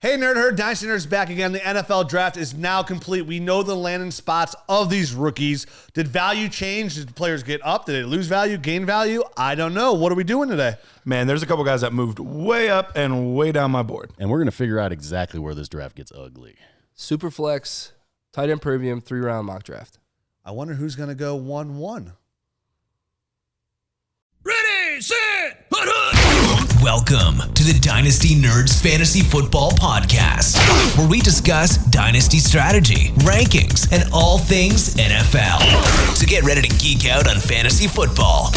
Hey, Nerd Herd, Dynasty Nerds back again. The NFL draft is now complete. We know the landing spots of these rookies. Did value change? Did the players get up? Did they lose value, gain value? I don't know. What are we doing today? Man, there's a couple guys that moved way up and way down my board. And we're going to figure out exactly where this draft gets ugly. Superflex, tight end premium, 3-round mock draft. I wonder who's going to go 1-1. Ready, set, hut, hut. Welcome to the Dynasty Nerds Fantasy Football Podcast, where we discuss Dynasty strategy, rankings, and all things NFL. So get ready to geek out on fantasy football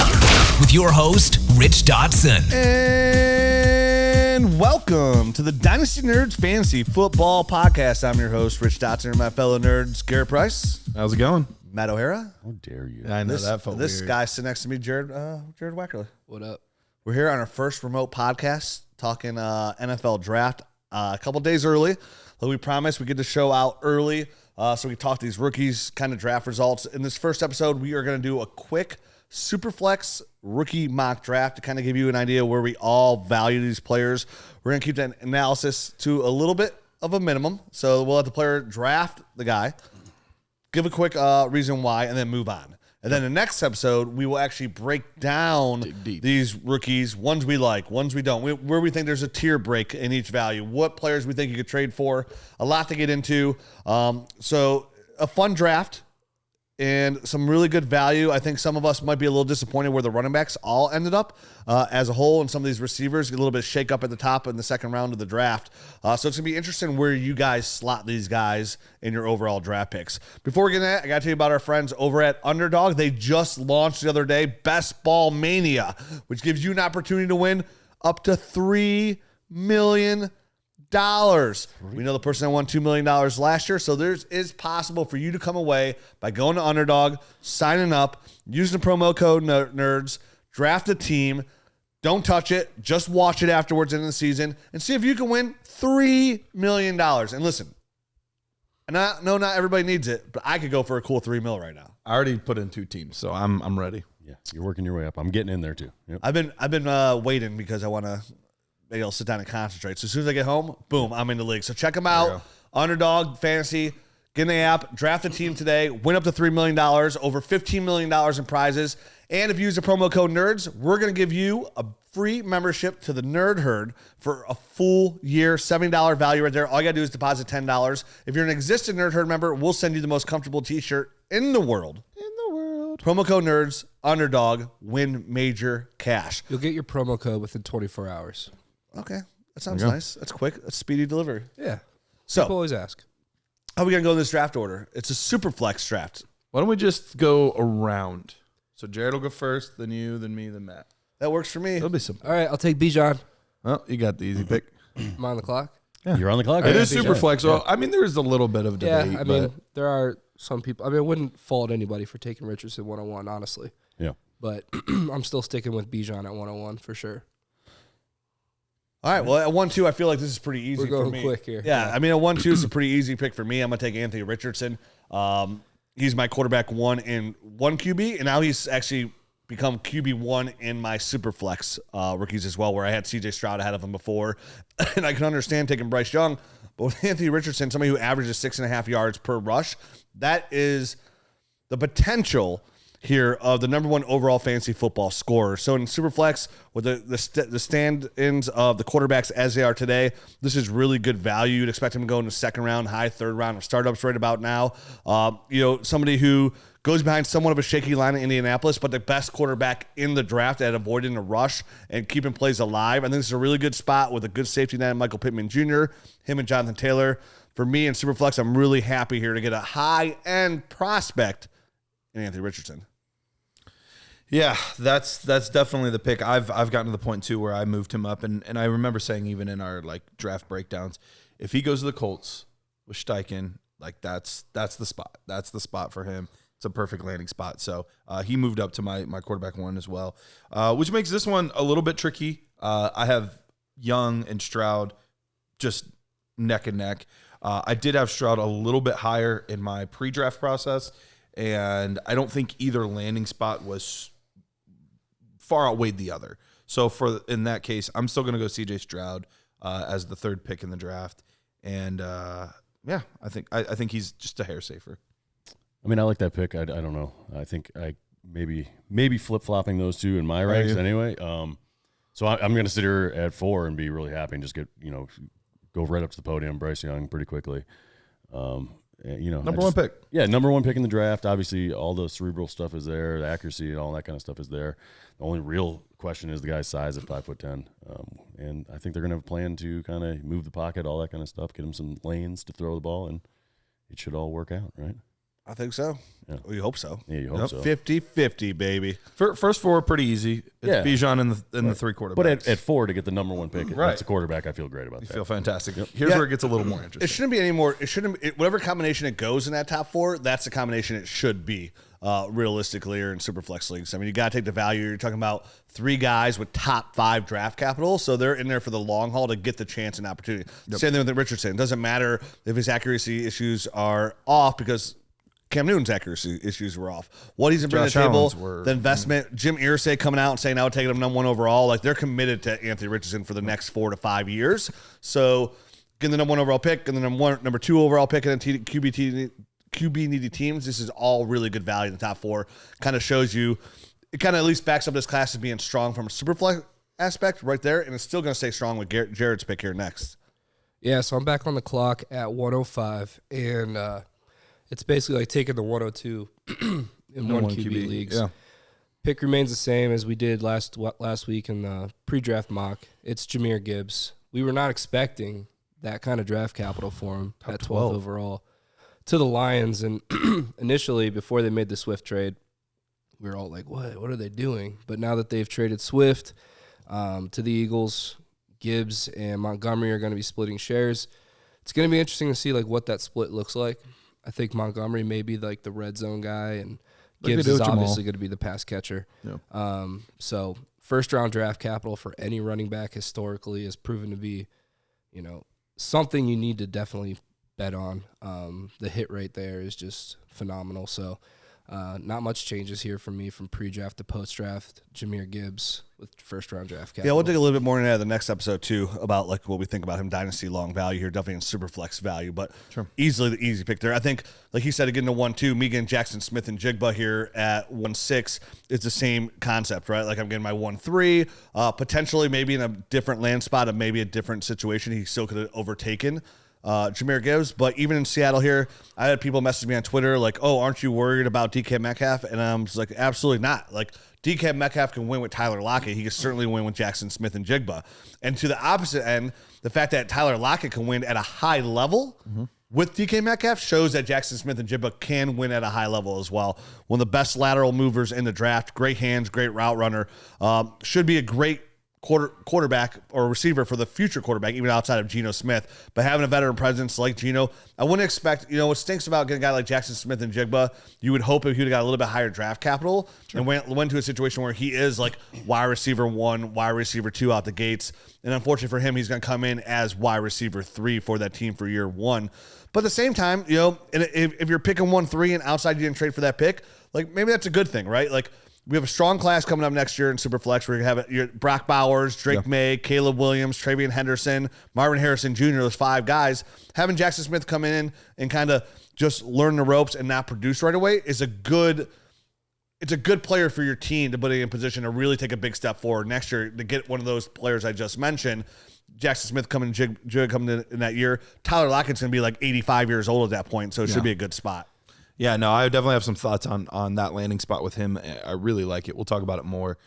with your host, Rich Dotson. And welcome to the Dynasty Nerds Fantasy Football Podcast. I'm your host, Rich Dotson, and my fellow nerds, Garrett Price. How's it going? Matt O'Hara. How dare you? I know that felt This weird. guy sitting next to me, Jared Wackerly. What up? We're here on our first remote podcast talking NFL draft a couple days early. Like we promised, we get the show out early so we talk these rookies, kind of draft results. In this first episode, we are going to do a quick Superflex rookie mock draft to kind of give you an idea where we all value these players. We're going to keep that analysis to a little bit of a minimum. So we'll let the player draft the guy, give a quick reason why, and then move on. And then the next episode, we will actually break down these rookies, ones we like, ones we don't, where we think there's a tier break in each value, what players we think you could trade for, a lot to get into. So a fun draft and some really good value. I think some of us might be a little disappointed where the running backs all ended up as a whole, and some of these receivers get a little bit of shake up at the top in the second round of the draft. So it's going to be interesting where you guys slot these guys in your overall draft picks. Before we get into that, I got to tell you about our friends over at Underdog. They just launched the other day Best Ball Mania, which gives you an opportunity to win up to $3 million. We know the person that won $2 million last year, so is possible for you to come away by going to Underdog, signing up, using the promo code NERDS, draft a team, don't touch it, just watch it afterwards in the season, and see if you can win $3 million. And listen, and I know not everybody needs it, but I could go for a cool $3 million right now. I already put in 2 teams, so I'm ready. Yeah, you're working your way up. I'm getting in there too. Yep. I've been waiting because I want to. Maybe I'll sit down and concentrate. So as soon as I get home, boom, I'm in the league. So check them out. Underdog Fantasy. Get in the app. Draft a team today. Win up to $3 million. Over $15 million in prizes. And if you use the promo code NERDS, we're going to give you a free membership to the Nerd Herd for a full year, $70 value right there. All you got to do is deposit $10. If you're an existing Nerd Herd member, we'll send you the most comfortable t-shirt in the world. Promo code NERDS, Underdog, win major cash. You'll get your promo code within 24 hours. Okay, that sounds nice. That's quick. That's speedy delivery. Yeah. So, people always ask. how are we going to go in this draft order? It's a super flex draft. Why don't we just go around? So Jared will go first, then you, then me, then Matt. That works for me. It'll be simple. All right, I'll take Bijan. Oh, you got the easy pick. I'm on the clock. Yeah. You're on the clock. It right? is super flex. So, I mean, there is a little bit of debate. Yeah, I mean, there are some people. I mean, I wouldn't fault anybody for taking Richardson 101, honestly. Yeah. But I'm still sticking with Bijan at 101 for sure. All right, well, at 1-2, I feel like this is pretty easy We're going for me. quick here. Yeah, I mean, at 1-2 is a pretty easy pick for me. I'm going to take Anthony Richardson. He's my quarterback 1 in 1 QB, and now he's actually become QB1 in my super flex rookies as well, where I had CJ Stroud ahead of him before. And I can understand taking Bryce Young, but with Anthony Richardson, somebody who averages 6.5 yards per rush, that is the potential here of the number 1 overall fantasy football scorer. So in Superflex, with the stand-ins of the quarterbacks as they are today, this is really good value. You'd expect him to go in the second round, high third round of startups right about now. Somebody who goes behind somewhat of a shaky line in Indianapolis, but the best quarterback in the draft at avoiding a rush and keeping plays alive. I think this is a really good spot with a good safety net, Michael Pittman Jr., him and Jonathan Taylor. For me in Superflex, I'm really happy here to get a high-end prospect in Anthony Richardson. Yeah, that's definitely the pick. I've gotten to the point too where I moved him up, and I remember saying even in our draft breakdowns, if he goes to the Colts with Steichen, that's the spot. That's the spot for him. It's a perfect landing spot. So he moved up to my quarterback 1 as well, which makes this one a little bit tricky. I have Young and Stroud just neck and neck. I did have Stroud a little bit higher in my pre-draft process, and I don't think either landing spot was far outweighed the other. So in that case, I'm still going to go CJ Stroud as the 3rd pick in the draft. And yeah, I think he's just a hair safer. I mean, I like that pick. I don't know. I think I maybe flip-flopping those two in my ranks anyway. So I'm going to sit here at 4 and be really happy and just get, go right up to the podium, Bryce Young, pretty quickly. Number one pick. Yeah, number one pick in the draft. Obviously, all the cerebral stuff is there. The accuracy and all that kind of stuff is there. The only real question is the guy's size at 5'10". And I think they're going to have a plan to kind of move the pocket, all that kind of stuff, get him some lanes to throw the ball, and it should all work out, right? I think so. Yeah. We hope so. Yeah, you hope so. 50-50, baby. First 4 pretty easy. It's Bijan in the 3 quarterbacks. But at 4 to get the number one pick, right. That's a quarterback. I feel great about that. You feel fantastic. Yep. Here's where it gets a little more interesting. It shouldn't be any more. Whatever combination it goes in that top 4, that's the combination it should be realistically or in Superflex leagues. I mean, you got to take the value. You're talking about 3 guys with top 5 draft capital, so they're in there for the long haul to get the chance and opportunity. Yep. Same thing with Richardson. It doesn't matter if his accuracy issues are off because Cam Newton's accuracy issues were off. What he's bringing to the table, the investment, Jim Irsay coming out and saying, I would take him number 1 overall. Like, they're committed to Anthony Richardson for the next 4 to 5 years. So getting the number 1 overall pick and the number 2 overall pick and then QB needy teams, this is all really good value in the top 4. Kind of shows you, it kind of at least backs up this class as being strong from a Superflex aspect right there, and it's still going to stay strong with Jared's pick here next. Yeah, so I'm back on the clock at 105, and it's basically like taking the 102 in one QB leagues. Yeah. Pick remains the same as we did last week in the pre-draft mock. It's Jahmyr Gibbs. We were not expecting that kind of draft capital for him at 12 overall to the Lions. And initially, before they made the Swift trade, we were all like, what are they doing? But now that they've traded Swift to the Eagles, Gibbs and Montgomery are going to be splitting shares. It's going to be interesting to see like what that split looks like. I think Montgomery may be like the red zone guy, and Gibbs is obviously going to be the pass catcher. Yeah. So first-round draft capital for any running back historically has proven to be, something you need to definitely bet on. The hit rate there is just phenomenal. So not much changes here from me from pre-draft to post-draft. Jahmyr Gibbs with first-round draft capital. Yeah, we'll dig a little bit more into that in the next episode, too, about like what we think about him Dynasty long value here, definitely in Superflex value, but easily the easy pick there. I think, like he said, again, to 1-2, me getting Jaxon Smith-Njigba here at 1-6 is the same concept, right? Like I'm getting my 1-3, potentially maybe in a different land spot of maybe a different situation. He still could have overtaken Jahmyr Gibbs, but even in Seattle here, I had people message me on Twitter like, oh, aren't you worried about DK Metcalf? And I'm just like, absolutely not. Like, DK Metcalf can win with Tyler Lockett. He can certainly win with Jaxon Smith-Njigba. And to the opposite end, the fact that Tyler Lockett can win at a high level with DK Metcalf shows that Jaxon Smith-Njigba can win at a high level as well. One of the best lateral movers in the draft, great hands, great route runner, should be a great quarterback or receiver for the future quarterback, even outside of Geno Smith. But having a veteran presence like Geno, I wouldn't expect, what stinks about getting a guy like Jaxon Smith-Njigba, you would hope if he would have got a little bit higher draft capital and went to a situation where he is like wide receiver 1, wide receiver 2 out the gates. And unfortunately for him, he's going to come in as wide receiver 3 for that team for year 1. But at the same time, and if you're picking 1-3 and outside you didn't trade for that pick, like maybe that's a good thing, right? Like, we have a strong class coming up next year in Superflex. We're going to have Brock Bowers, Drake May, Caleb Williams, Travion Henderson, Marvin Harrison Jr., those 5 guys. Having Jaxon Smith come in and kind of just learn the ropes and not produce right away is a good player for your team to put in position to really take a big step forward next year to get one of those players I just mentioned. Jaxon Smith coming in that year. Tyler Lockett's going to be like 85 years old at that point, so it should be a good spot. Yeah, no, I definitely have some thoughts on that landing spot with him. I really like it. We'll talk about it more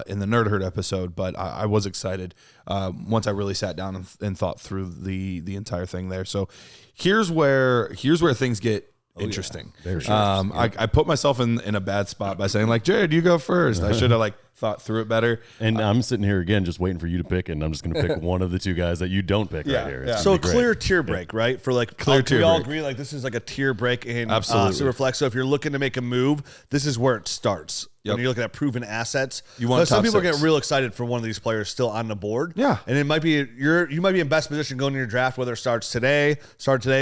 in the Nerd Herd episode, but I was excited once I really sat down and thought through the entire thing there. So here's where things get interesting. I put myself in a bad spot by saying like, Jared, you go first. I should have thought through it better. And I'm sitting here again just waiting for you to pick, and I'm just going to pick one of the 2 guys that you don't pick right here. So a clear tier break, right? For clear tier break. We all agree this is like a tier break in Superflex. So if you're looking to make a move, this is where it starts. When you're looking at proven assets, some people get real excited for one of these players still on the board. Yeah, and it might be you might be in best position going in your draft, whether it starts today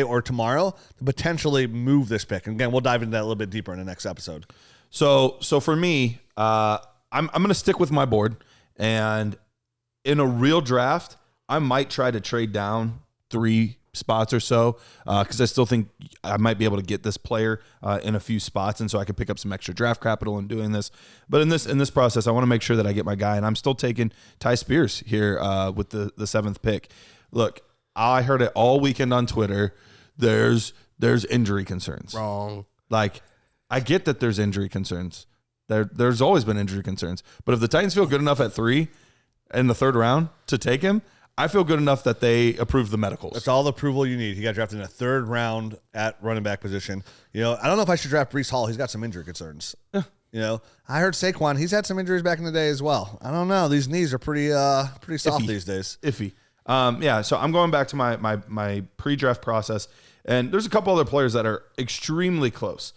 or tomorrow, to potentially move this pick. And again, we'll dive into that a little bit deeper in the next episode. So for me, I'm going to stick with my board, and in a real draft, I might try to trade down 3 spots or so, because I still think I might be able to get this player in a few spots, and so I could pick up some extra draft capital in doing this. But in this process, I want to make sure that I get my guy, and I'm still taking Tyjae Spears here with the 7th pick. Look, I heard it all weekend on Twitter. There's injury concerns. Wrong. Like, I get that there's injury concerns. There's always been injury concerns. But if the Titans feel good enough at 3 in the 3rd round to take him, I feel good enough that they approve the medicals. That's all the approval you need. He got drafted in the 3rd round at running back position. I don't know if I should draft Breece Hall. He's got some injury concerns. I heard Saquon. He's had some injuries back in the day as well. I don't know. These knees are pretty soft these days. Iffy. So I'm going back to my pre-draft process, and there's a couple other players that are extremely close.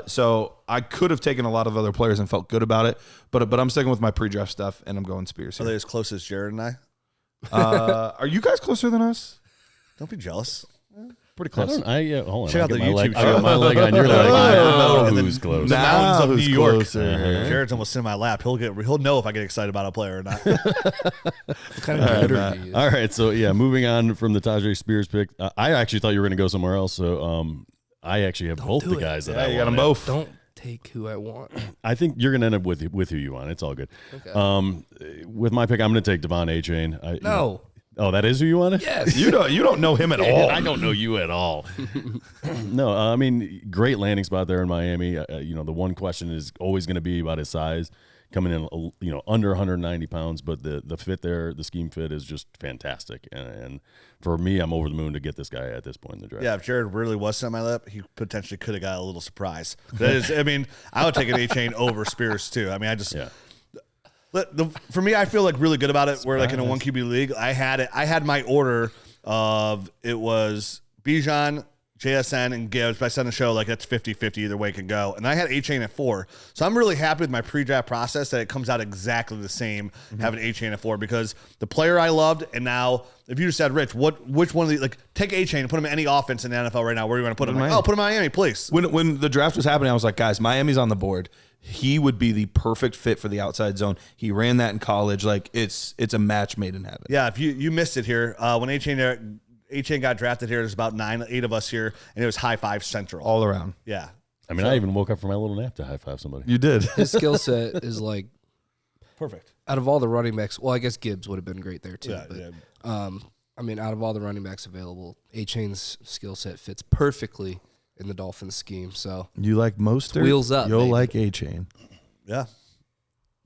So I could have taken a lot of other players and felt good about it, but I'm sticking with my pre-draft stuff, and I'm going Spears here. Are they as close as Jared and I? Are you guys closer than us? Don't be jealous. Pretty close. Hold on. Check out the YouTube I show. got my leg on your leg. I know who's close. The mountains of who's New York. closer? Jared's almost sitting in my lap. He'll know if I get excited about a player or not. What kind of editor do you use? All right, so moving on from the Tyjae Spears pick, I actually thought you were going to go somewhere else. So I actually have both the guys that I you got them wanted. both. Don't take who I want. I think you're going to end up with who you want. It's all good. Okay. With my pick, I'm going to take Devon Achane. No. Oh, that is who you wanted? Yes. You don't know him at all. I don't know you at all. No, I mean, great landing spot there in Miami. The one question is always going to be about his size, coming in, under 190 pounds. But the fit there, the scheme fit is just fantastic. And for me, I'm over the moon to get this guy at this point in the draft. Yeah, if Jared really was sitting on my lap, he potentially could have got a little surprise. I would take an Achane over Spears too. For me, I feel really good about it. We're in a 1 QB league. I had my order of it was Bijan, JSN, and Gibbs. But I said in the show that's 50-50 either way it can go. And I had Achane at 4. So I'm really happy with my pre-draft process that it comes out exactly the same having Achane at 4 because the player I loved, and now if you just said, Rich, which one of these, take Achane and put him in any offense in the NFL right now, where do you want to put him? Put him in Miami, please. When the draft was happening, I was like, guys, Miami's on the board. He would be the perfect fit for the outside zone. He ran that in college. It's a match made in heaven. Yeah, if you missed it here, when Achane got drafted here, there's about 8 of us here, and it was high five central. All around. Yeah. I even woke up from my little nap to high five somebody. You did. His skill set is perfect. Out of all the running backs, well, I guess Gibbs would have been great there too. Yeah, out of all the running backs available, Achane's skill set fits perfectly in the Dolphins scheme. So you like Mostert? Wheels up. You'll baby. like Achane. Yeah.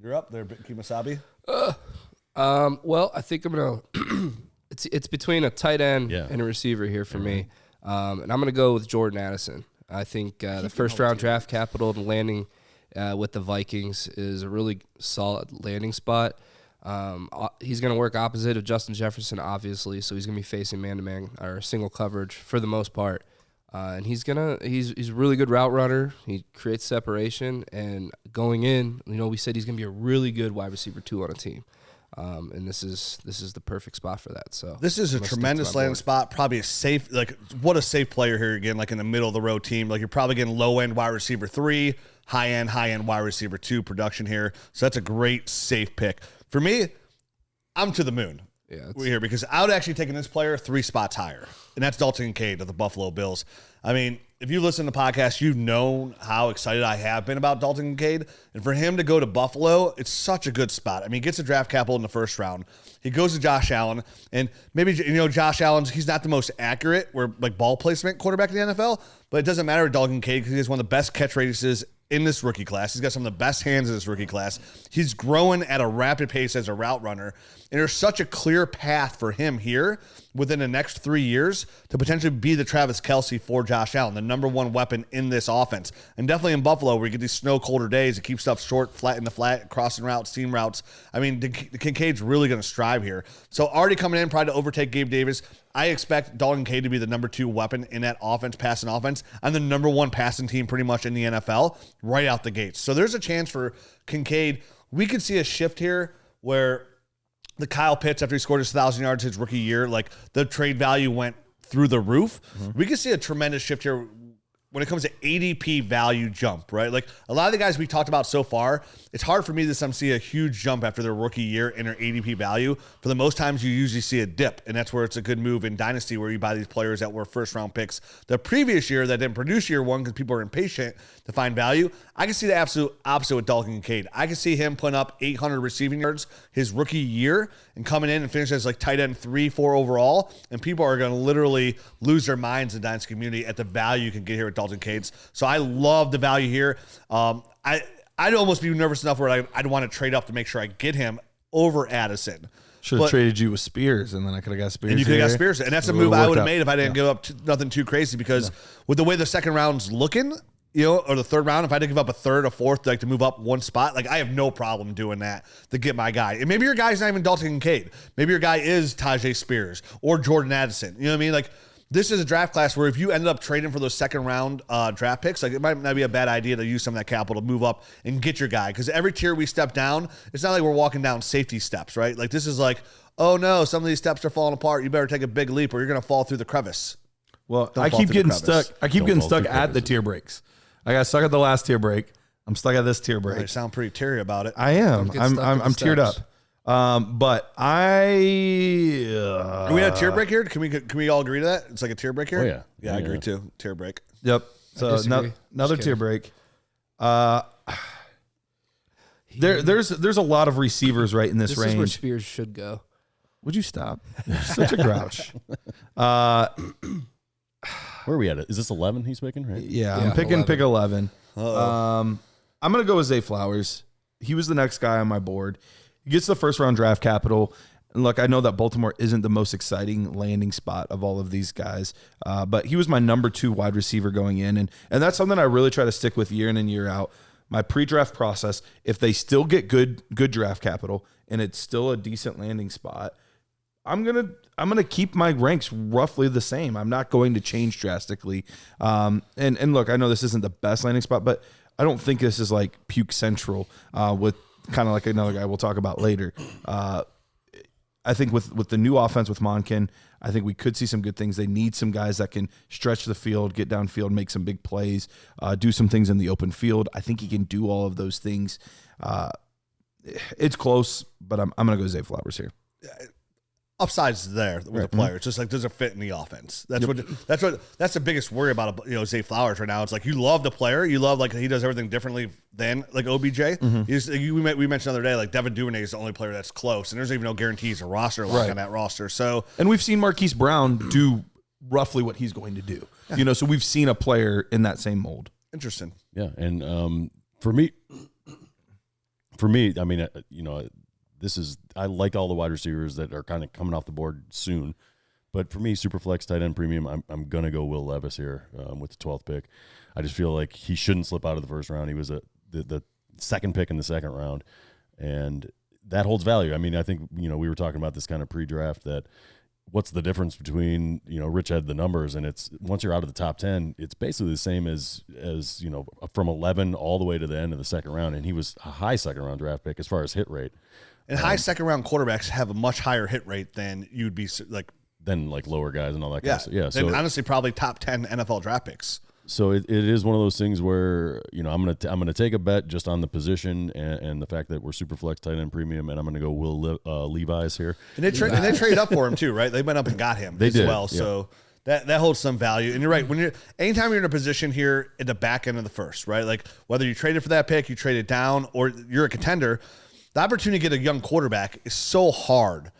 You're up there, Kimasabi. Well, I think I'm gonna. It's between a tight end and a receiver here for me, and I'm gonna go with Jordan Addison. I think the first round draft capital and landing with the Vikings is a really solid landing spot. He's going to work opposite of Justin Jefferson, obviously, so he's going to be facing man-to-man or single coverage for the most part. And he's a really good route runner. He creates separation, and going in, we said he's going to be a really good wide receiver 2 on a team. And this is the perfect spot for that. So this is a tremendous landing spot. Probably a safe, what a safe player here again, in the middle of the road team. You're probably getting low end wide receiver 3, high end wide receiver 2 production here. So that's a great safe pick for me. I'm to the moon. Yeah, we're here because I would actually taken this player 3 spots higher, and that's Dalton Kincaid of the Buffalo Bills. If you listen to the podcast, you've known how excited I have been about Dalton Kincaid, and for him to go to Buffalo, it's such a good spot. He gets a draft capital in the first round. He goes to Josh Allen, and maybe Josh Allen's he's not the most accurate ball placement quarterback in the NFL, but it doesn't matter with Dalton Kincaid because he has one of the best catch radiuses in this rookie class. He's got some of the best hands in this rookie class. He's growing at a rapid pace as a route runner. And there's such a clear path for him here within the next 3 years to potentially be the Travis Kelce for Josh Allen, the number 1 weapon in this offense. And definitely in Buffalo, where you get these snow, colder days, it keeps stuff short, flat in the flat, crossing routes, seam routes. The Kincaid's really going to strive here. So already coming in, probably to overtake Gabe Davis. I expect Dalton Kincaid to be the number 2 weapon in that offense, passing offense, and the number 1 passing team pretty much in the NFL right out the gates. So there's a chance for Kincaid. We could see a shift here where the Kyle Pitts, after he scored his 1,000 yards his rookie year, the trade value went through the roof. Mm-hmm. We could see a tremendous shift here when it comes to ADP value jump, right? Like a lot of the guys we talked about so far, it's hard for me to see a huge jump after their rookie year in their ADP value. For the most times, you usually see a dip, and that's where it's a good move in Dynasty, where you buy these players that were first-round picks the previous year that didn't produce year one because people are impatient to find value. I can see the absolute opposite with Dalton Kincaid. I can see him putting up 800 receiving yards his rookie year and coming in and finish as like tight end 3-4 overall, and people are going to literally lose their minds in the Dynasty community at the value you can get here with Dalton Kincaid. So I love the value here. I'd almost be nervous enough where I'd want to trade up to make sure I get him over Addison. Should have traded you with Spears, and then I could have got Spears. And you could have got Spears. And that's a move I would have made if I didn't give up nothing too crazy, because with the way the second round's looking, or the third round, if I had to give up a third or fourth to move up one spot, I have no problem doing that to get my guy. And maybe your guy's not even Dalton Kincaid. Maybe your guy is Tyjae Spears or Jordan Addison. You know what I mean? This is a draft class where if you ended up trading for those second round draft picks, it might not be a bad idea to use some of that capital to move up and get your guy. Because every tier we step down, it's not like we're walking down safety steps, right? This is oh no, some of these steps are falling apart. You better take a big leap or you're going to fall through the crevice. Well, I keep getting stuck. I keep getting stuck at the tier breaks. I got stuck at the last tier break. I'm stuck at this tier break. You sound pretty teary about it. I am. I'm teared up. But are we at a tier break here? Can we all agree to that? It's like a tier break here? Oh, yeah. Yeah, I agree too. Tier break. Yep. So another tier break. There's a lot of receivers right in this range. This is where Spears should go. Would you stop? You're such a grouch. Where are we at? Is this 11 he's picking, right? Yeah, I'm picking 11. Pick 11. I'm going to go with Zay Flowers. He was the next guy on my board. He gets the first round draft capital. And look, I know that Baltimore isn't the most exciting landing spot of all of these guys, but he was my number 2 wide receiver going in. And that's something I really try to stick with year in and year out. My pre-draft process, if they still get good draft capital and it's still a decent landing spot, I'm gonna keep my ranks roughly the same. I'm not going to change drastically. And look, I know this isn't the best landing spot, but I don't think this is like puke central with kind of like another guy we'll talk about later. I think with the new offense with Monken, I think we could see some good things. They need some guys that can stretch the field, get downfield, make some big plays, do some things in the open field. I think he can do all of those things. It's close, but I'm going to go Zay Flowers here. Upside's there with the player. It's just does it fit in the offense? That's the biggest worry about Zay Flowers right now. It's you love the player, you love he does everything differently than OBJ. Mm-hmm. We mentioned the other day Devin Duvernay is the only player that's close, and there's even no guarantees a roster on that roster. So and we've seen Marquise Brown do roughly what he's going to do. Yeah. So we've seen a player in that same mold. Interesting. Yeah, and for me, I mean, I like all the wide receivers that are kind of coming off the board soon. But for me, Superflex tight end premium, I'm going to go Will Levis here with the 12th pick. I just feel like he shouldn't slip out of the first round. He was the second pick in the second round, and that holds value. I mean, I think, we were talking about this kind of pre-draft that what's the difference between, Rich had the numbers, and it's once you're out of the top 10, it's basically the same as from 11 all the way to the end of the second round, and he was a high second round draft pick as far as hit rate. And high second round quarterbacks have a much higher hit rate than you'd be than lower guys and all that kind of stuff. Yeah. So honestly, probably top 10 NFL draft picks. So it is one of those things where I'm gonna take a bet just on the position and the fact that we're super flex tight end premium, and I'm gonna go Will Levis here. And they traded up for him too, right? They went up and got him as well. Yeah. So that holds some value. And you're right. Anytime you're in a position here at the back end of the first, right? Whether you traded for that pick, you traded down, or you're a contender. The opportunity to get a young quarterback is so hard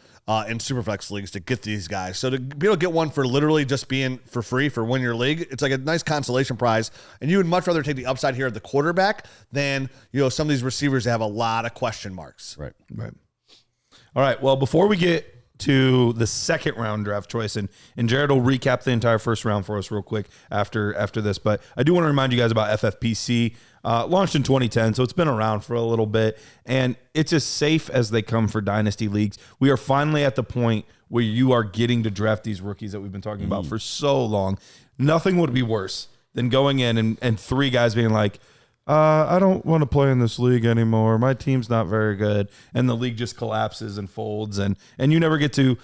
in Superflex leagues to get these guys. So to be able to get one for literally just being for free for win your league, it's like a nice consolation prize. And you would much rather take the upside here at the quarterback than some of these receivers that have a lot of question marks. Right. All right. Well, before we get to the second round draft choice, and Jared will recap the entire first round for us real quick after this, but I do want to remind you guys about FFPC. Launched in 2010, so it's been around for a little bit, and it's as safe as they come for Dynasty leagues. We are finally at the point where you are getting to draft these rookies that we've been talking about for so long. Nothing would be worse than going in and 3 guys being like, I don't want to play in this league anymore. My team's not very good. And the league just collapses and folds, and you never get to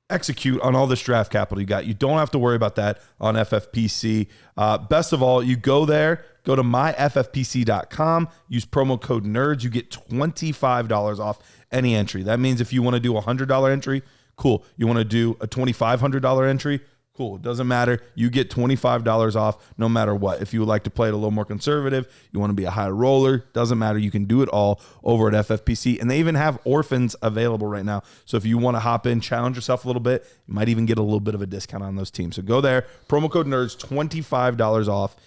execute on all this draft capital you got. You don't have to worry about that on FFPC. Best of all, you go there, go to myffpc.com, use promo code NERDS. You get $25 off any entry. That means if you want to do a $100 entry, cool. You want to do a $2,500 entry, cool. It doesn't matter. You get $25 off no matter what. If you would like to play it a little more conservative, you want to be a high roller, doesn't matter. You can do it all over at FFPC. And they even have orphans available right now. So if you want to hop in, challenge yourself a little bit, you might even get a little bit of a discount on those teams. So go there, promo code NERDS, $25 off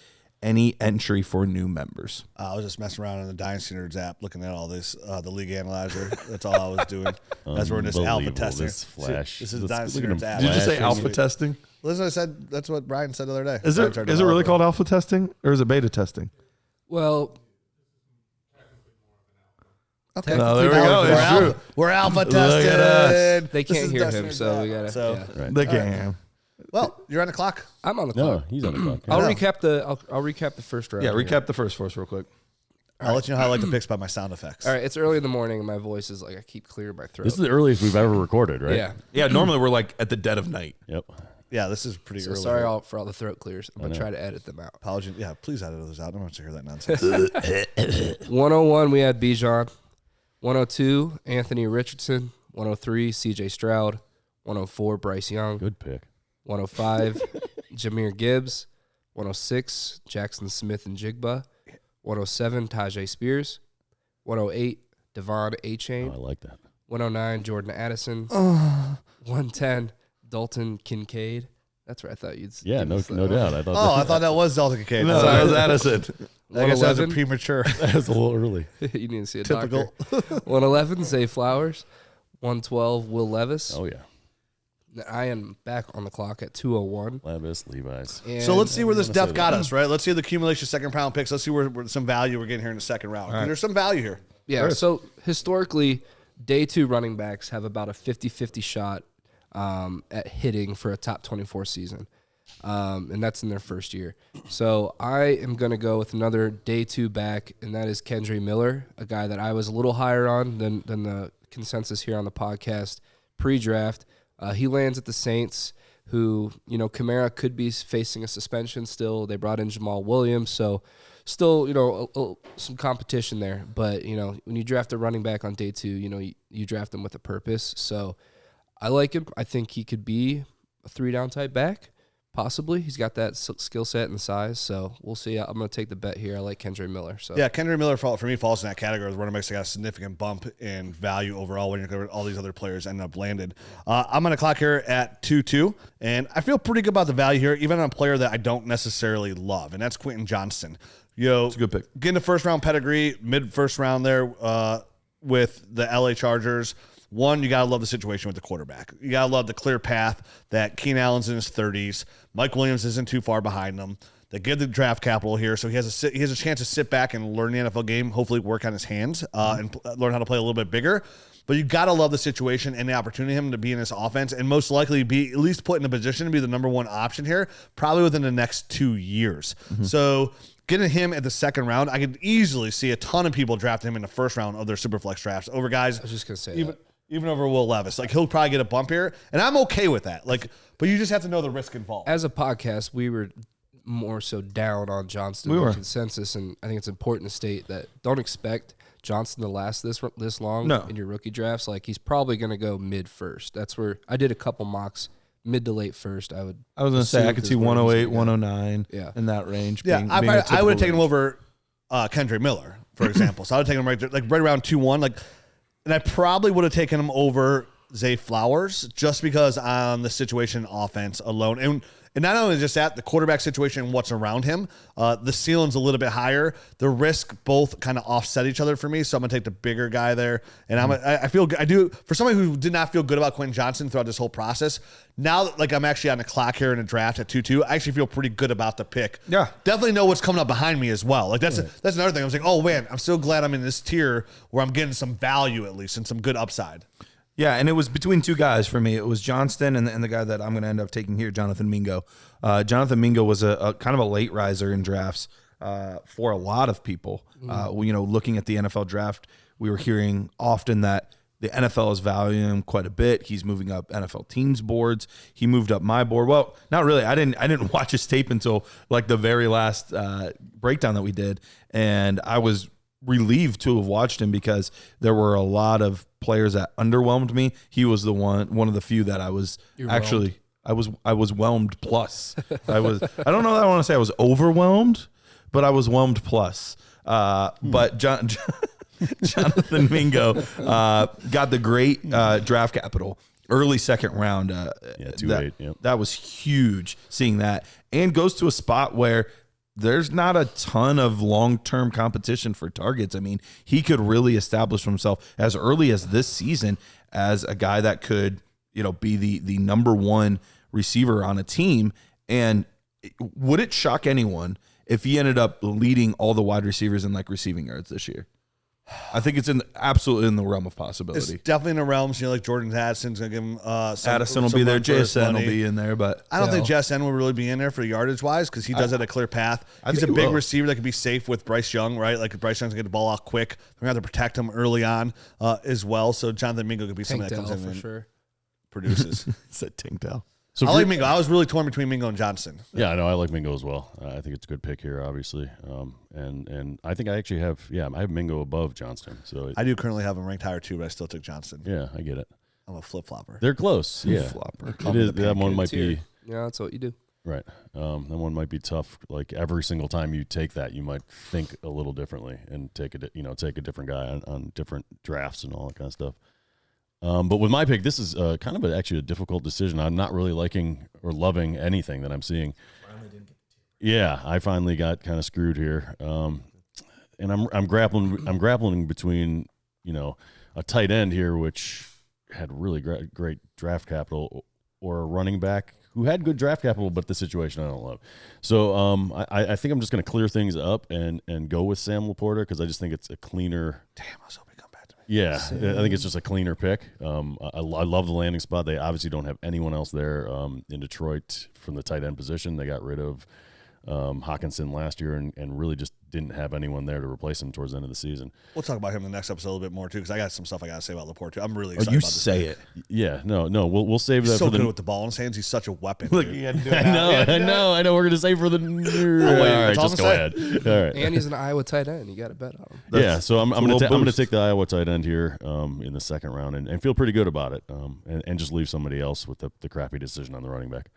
any entry for new members. I was just messing around in the Dynasty Nerds app, looking at all this, the league analyzer. That's all I was doing. As we're in this alpha testing. This flash. This is the Dynasty look at Nerds him app. Did you just say flashing. alpha testing? Listen, I said that's what Brian said the other day. Is it really called alpha testing or is it beta testing? Well, Okay. No, there we go. It's true. We're alpha at tested. they this can't is hear Dynasty him, Nerds so app. we gotta. So, yeah. Right. They can't. well, you're on the clock. I'm on the No, clock. he's on the clock. I'll No. recap the. I'll recap the first round. Yeah, here. recap the first for us real quick. I'll let you know how I like the picks by my sound effects. All right, it's early in the morning, and my voice is like I keep clearing my throat. This is the earliest we've ever recorded, right? Yeah. Yeah, normally we're like at the dead of night. Yep. Yeah, this is pretty So early. sorry for all the throat clears. I'm gonna try to edit them out. Apology. Yeah, please edit those out. I don't want to hear that nonsense. 101, we had Bijan. 102, Anthony Richardson. 103, CJ Stroud. 104, Bryce Young. Good pick. 105, Jahmyr Gibbs. 106, Jaxon Smith-Njigba. 107, Tyjae Spears. 108, Devon Achane. Oh, I like that. 109, Jordan Addison. 110, Dalton Kincaid. That's where I thought you'd. Yeah, give no us the- doubt. I thought Oh, I thought that was Dalton Kincaid. No, that was Addison. I guess that was a 111. premature. that was a little early. You need to see a Typical. doctor. 111, Zay Flowers. 112, Will Levis. Oh, yeah. I am back on the clock at 201. Levis, Levi's. And So let's see where this gonna say depth got that. us, right? Let's see the accumulation second round picks. Let's see where some value we're getting here in the second round. 'Cause there's some value here. Yeah, so historically, day two running backs have about a 50-50 shot at hitting for a top 24 season. And that's in their first year. So I am going to go with another day two back, and that is Kendre Miller, a guy that I was a little higher on than the consensus here on the podcast pre-draft. He lands at the Saints, who, Kamara could be facing a suspension still. They brought in Jamal Williams, so still, some competition there. But, when you draft a running back on day two, you draft him with a purpose. So I like him. I think he could be a 3-down type back, possibly. He's got that skill set and size, so we'll see. I'm going to take the bet here. I like Kendre Miller. So Yeah, Kendre Miller for me falls in that category of running backs that got a significant bump in value overall when you're all these other players end up landed. I'm on the clock here at 2-2, and I feel pretty good about the value here, even on a player that I don't necessarily love, and that's Quentin Johnston. It's a good pick. Getting a first round pedigree, mid first round there with the LA Chargers. One, you got to love the situation with the quarterback. You got to love the clear path that Keenan Allen's in his 30s. Mike Williams isn't too far behind him. They give the draft capital here, so he has a chance to sit back and learn the NFL game, hopefully work on his hands and learn how to play a little bit bigger. But you got to love the situation and the opportunity of him to be in this offense and most likely be at least put in a position to be the number one option here, probably within the next 2 years. So getting him at the second round, I could easily see a ton of people draft him in the first round of their Superflex drafts over guys. I was just going to say Even over Will Levis. Like, he'll probably get a bump here, and I'm okay with that. Like, but you just have to know the risk involved. as a podcast, we were more so down on Johnston We than were. consensus, and I think it's important to state that don't expect Johnston to last this long in your rookie drafts. Like, he's probably going to go mid first. That's where I did a couple mocks mid to late first. I was going to say I could see 108, 109 in that range. Yeah, being I a would have taken him typical over Kendre Miller, for example. So I would have taken him right around 2-1. And I probably would have taken him over Zay Flowers just because on the situation offense alone. And not only just that, the quarterback situation and what's around him, the ceiling's a little bit higher. The risk both kind of offset each other for me. So I'm going to take the bigger guy there. And I feel I do, for somebody who did not feel good about Quentin Johnston throughout this whole process, now that I'm actually on the clock here in a draft at 2-2, I actually feel pretty good about the pick. Yeah. Definitely know what's coming up behind me as well. Like that's another thing. I was like, oh man, I'm so glad I'm in this tier where I'm getting some value at least and some good upside. Yeah, and it was between two guys for me. It was Johnston and the guy that I'm going to end up taking here, Jonathan Mingo. Jonathan Mingo was a kind of a late riser in drafts for a lot of people. Looking at the NFL draft, we were hearing often that The NFL is valuing him quite a bit. He's moving up NFL teams boards. He moved up my board. Well, not really. I didn't watch his tape until like the very last breakdown that we did, and I was relieved to have watched him because there were a lot of players that underwhelmed me. He was the one of the few that I was actually I was whelmed plus. I don't know that I want to say I was overwhelmed, but I was whelmed plus. But Jonathan Mingo got the great draft capital, early second round. 2-8. Yep. That was huge seeing that, and goes to a spot where there's not a ton of long-term competition for targets. I mean, he could really establish himself as early as this season as a guy that could, be the number one receiver on a team. And would it shock anyone if he ended up leading all the wide receivers in like receiving yards this year? I think it's absolutely in the realm of possibility. It's definitely in the realms. Like Jordan Addison's going to give him Addison will be there. JSN will be in there, but I don't think JSN will really be in there for yardage wise because he does have a clear path. He's a big receiver that can be safe with Bryce Young, right? Like Bryce Young's going to get the ball out quick. They're going to have to protect him early on as well. So Jonathan Mingo could be something that comes in and produces. Said Tinkdell. So I like Mingo. I was really torn between Mingo and Johnston. Yeah, I know. I like Mingo as well. I think it's a good pick here, obviously. And I think I actually have Mingo above Johnston. So I do currently have him ranked higher too, but I still took Johnston. Yeah, I get it. I'm a flip-flopper. They're close. Yeah. Flopper. It is, that one might be. Yeah, that's what you do. Right. That one might be tough. Like every single time you take that, you might think a little differently and take a different guy on different drafts and all that kind of stuff. But with my pick, this is kind of actually a difficult decision. I'm not really liking or loving anything that I'm seeing. Yeah, I finally got kind of screwed here, and I'm grappling between a tight end here, which had really great draft capital, or a running back who had good draft capital, but the situation I don't love. So I think I'm just going to clear things up and go with Sam Laporta because I just think it's a cleaner. Damn, I was hoping. Yeah, I think it's just a cleaner pick. I love the landing spot. They obviously don't have anyone else there in Detroit from the tight end position. They got rid of Hawkinson last year and really just didn't have anyone there to replace him towards the end of the season. We'll talk about him in the next episode a little bit more too because I got some stuff I got to say about Laporte too. I'm really excited. You about this say pick. it. Yeah, no, we'll save that. So for good with the ball in his hands. He's such a weapon. Look, dude. you had to do it now. I know. We're gonna save for the. All right, just go ahead. All right. And he's an Iowa tight end. You got to bet on him. Yeah, so I'm gonna take the Iowa tight end here in the second round and feel pretty good about it and just leave somebody else with the crappy decision on the running back.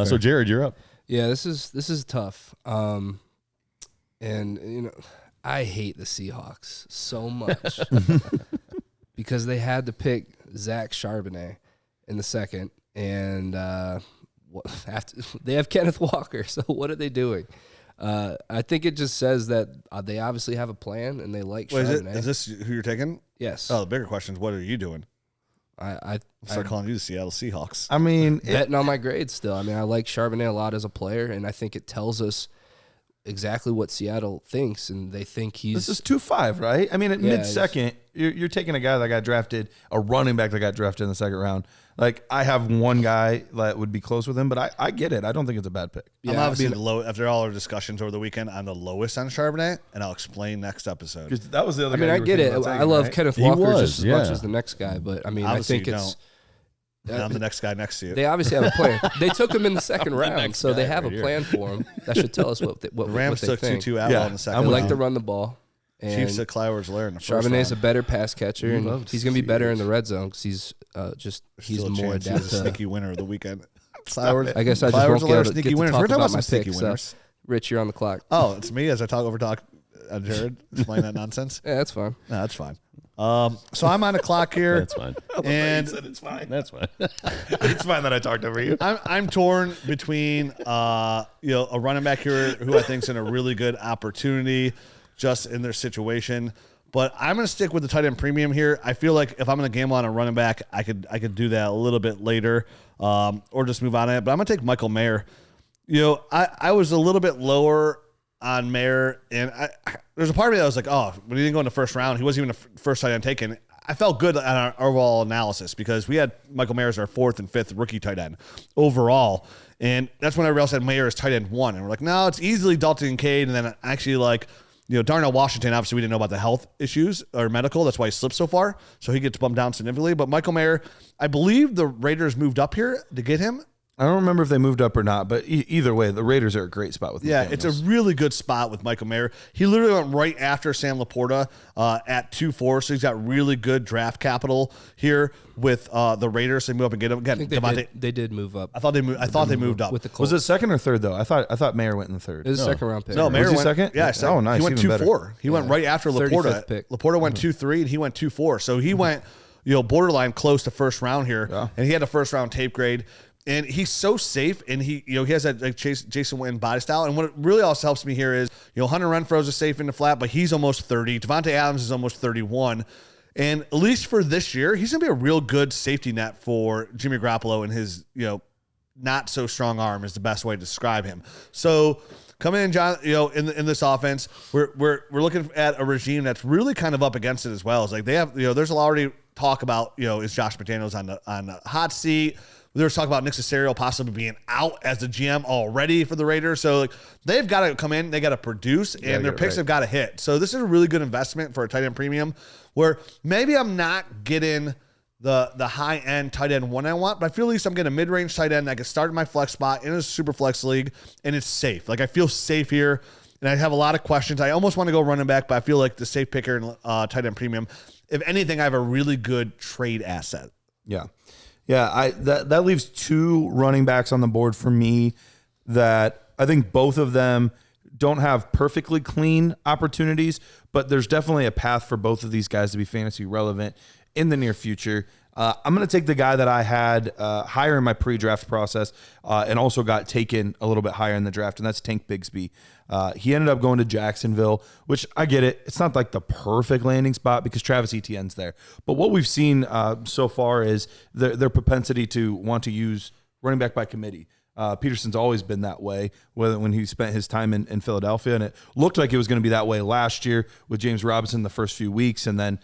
So Jared, you're up. Yeah, this is tough. And I hate the Seahawks so much because they had to pick Zach Charbonnet in the second, and they have Kenneth Walker. So what are they doing? I think it just says that they obviously have a plan and they like Charbonnet. Is this who you're taking? Yes. Oh, the bigger question is what are you doing? I start calling you the Seattle Seahawks. I mean, betting on my grades still. I mean, I like Charbonnet a lot as a player, and I think it tells us exactly what Seattle thinks, and they think he's. This is 2-5, right? I mean, at mid-second, you're taking a guy that got drafted, a running back that got drafted in the second round. Like, I have one guy that would be close with him, but I get it. I don't think it's a bad pick. Yeah, I'm obviously the low. After all our discussions over the weekend, I'm the lowest on Charbonnet, and I'll explain next episode. That was the other. I mean, I get it. I love Kenneth Walker just as much as the next guy, but I mean, obviously I think it's. I'm the next guy next to you. They obviously have a plan. They took him in the second round, so they have a plan for him. That should tell us what the Rams what they took think. 2-2 Outlaw in the second They round. like to run the ball. And Chiefs at Clyde's Lair in the first round. Charbonnet's a better pass catcher, and he's going to be better in the red zone because he's more adapted. He's a sneaky winner of the weekend. I guess I just won't get to talk about my picks. Winners. Rich, you're on the clock. Oh, it's me as I overtalk Jared, explain that nonsense. Yeah, that's fine. No, that's fine. So I'm on the clock here. That's fine. And said it's fine. That's fine. It's fine that I talked over you. I'm torn between a running back here who I think is in a really good opportunity just in their situation. But I'm going to stick with the tight end premium here. I feel like if I'm going to gamble on a running back, I could do that a little bit later or just move on it. But I'm going to take Michael Mayer. I was a little bit lower on Mayer, and there's a part of me that was like, oh, when he didn't go in the first round, he wasn't even the first tight end taken. I felt good on our overall analysis because we had Michael Mayer as our 4th and 5th rookie tight end overall. And that's when everybody else had Mayer as tight end 1. And we're like, no, it's easily Dalton Kincaid. And then actually Darnell Washington, obviously we didn't know about the health issues or medical. That's why he slipped so far. So he gets bumped down significantly. But Michael Mayer, I believe the Raiders moved up here to get him. I don't remember if they moved up or not, but either way, the Raiders are a great spot with Yeah, McDaniels. it's a really good spot with Michael Mayer. He literally went right after Sam Laporta at 2-4, so he's got really good draft capital here with the Raiders. They move up and get him again. They did move up. I thought they moved up with the Colts. Was it second or third though? I thought Mayer went in the third. It was a second round pick. No, Mayer Was he went second? Yeah, Oh, nice. He went Even 2-4. He went right after Laporta. 35th pick. Laporta went 2-3, and he went 2-4. So he went, borderline close to first round here, and he had a first round tape grade. And he's so safe, and he has that like Jason Witten body style. And what really also helps me here is, Hunter Renfro's a safe in the flat, but he's almost 30. Devontae Adams is almost 31. And at least for this year, he's going to be a real good safety net for Jimmy Garoppolo, and his, not so strong arm is the best way to describe him. So coming in, John, in this offense, we're looking at a regime that's really kind of up against it as well. It's like they have, there's already talk about, is Josh McDaniels on the hot seat? There was talk about Nick Caserio possibly being out as the GM already for the Raiders. So they've got to come in, they got to produce, and their picks have got to hit. So this is a really good investment for a tight end premium, where maybe I'm not getting the high end tight end one I want, but I feel at least I'm getting a mid range tight end that I can start in my flex spot in a super flex league, and it's safe. Like I feel safe here, and I have a lot of questions. I almost want to go running back, but I feel like the safe picker and tight end premium, if anything, I have a really good trade asset. Yeah. Yeah, that leaves two running backs on the board for me that I think both of them don't have perfectly clean opportunities, but there's definitely a path for both of these guys to be fantasy relevant in the near future. I'm going to take the guy that I had higher in my pre-draft process and also got taken a little bit higher in the draft, and that's Tank Bigsby. He ended up going to Jacksonville, which I get it. It's not like the perfect landing spot because Travis Etienne's there. But what we've seen so far is their propensity to want to use running back by committee. Peterson's always been that way when he spent his time in Philadelphia, and it looked like it was going to be that way last year with James Robinson the first few weeks, and then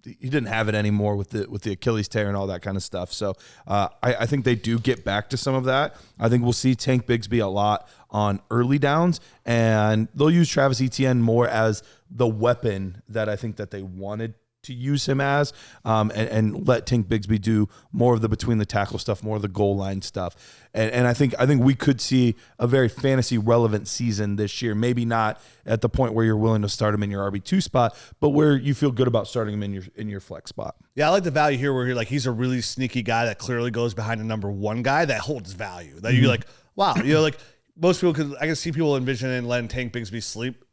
he didn't have it anymore with the Achilles tear and all that kind of stuff. So I think they do get back to some of that. I think we'll see Tank Bigsby a lot on early downs, and they'll use Travis Etienne more as the weapon that I think that they wanted to use him as, and let Tank Bigsby do more of the between the tackle stuff, more of the goal line stuff. And I think we could see a very fantasy relevant season this year. Maybe not at the point where you're willing to start him in your RB2 spot, but where you feel good about starting him in your flex spot. Yeah, I like the value here where he's a really sneaky guy that clearly goes behind a number one guy that holds value. That you're like, wow, like most people I can see people envisioning letting Tank Bigsby slip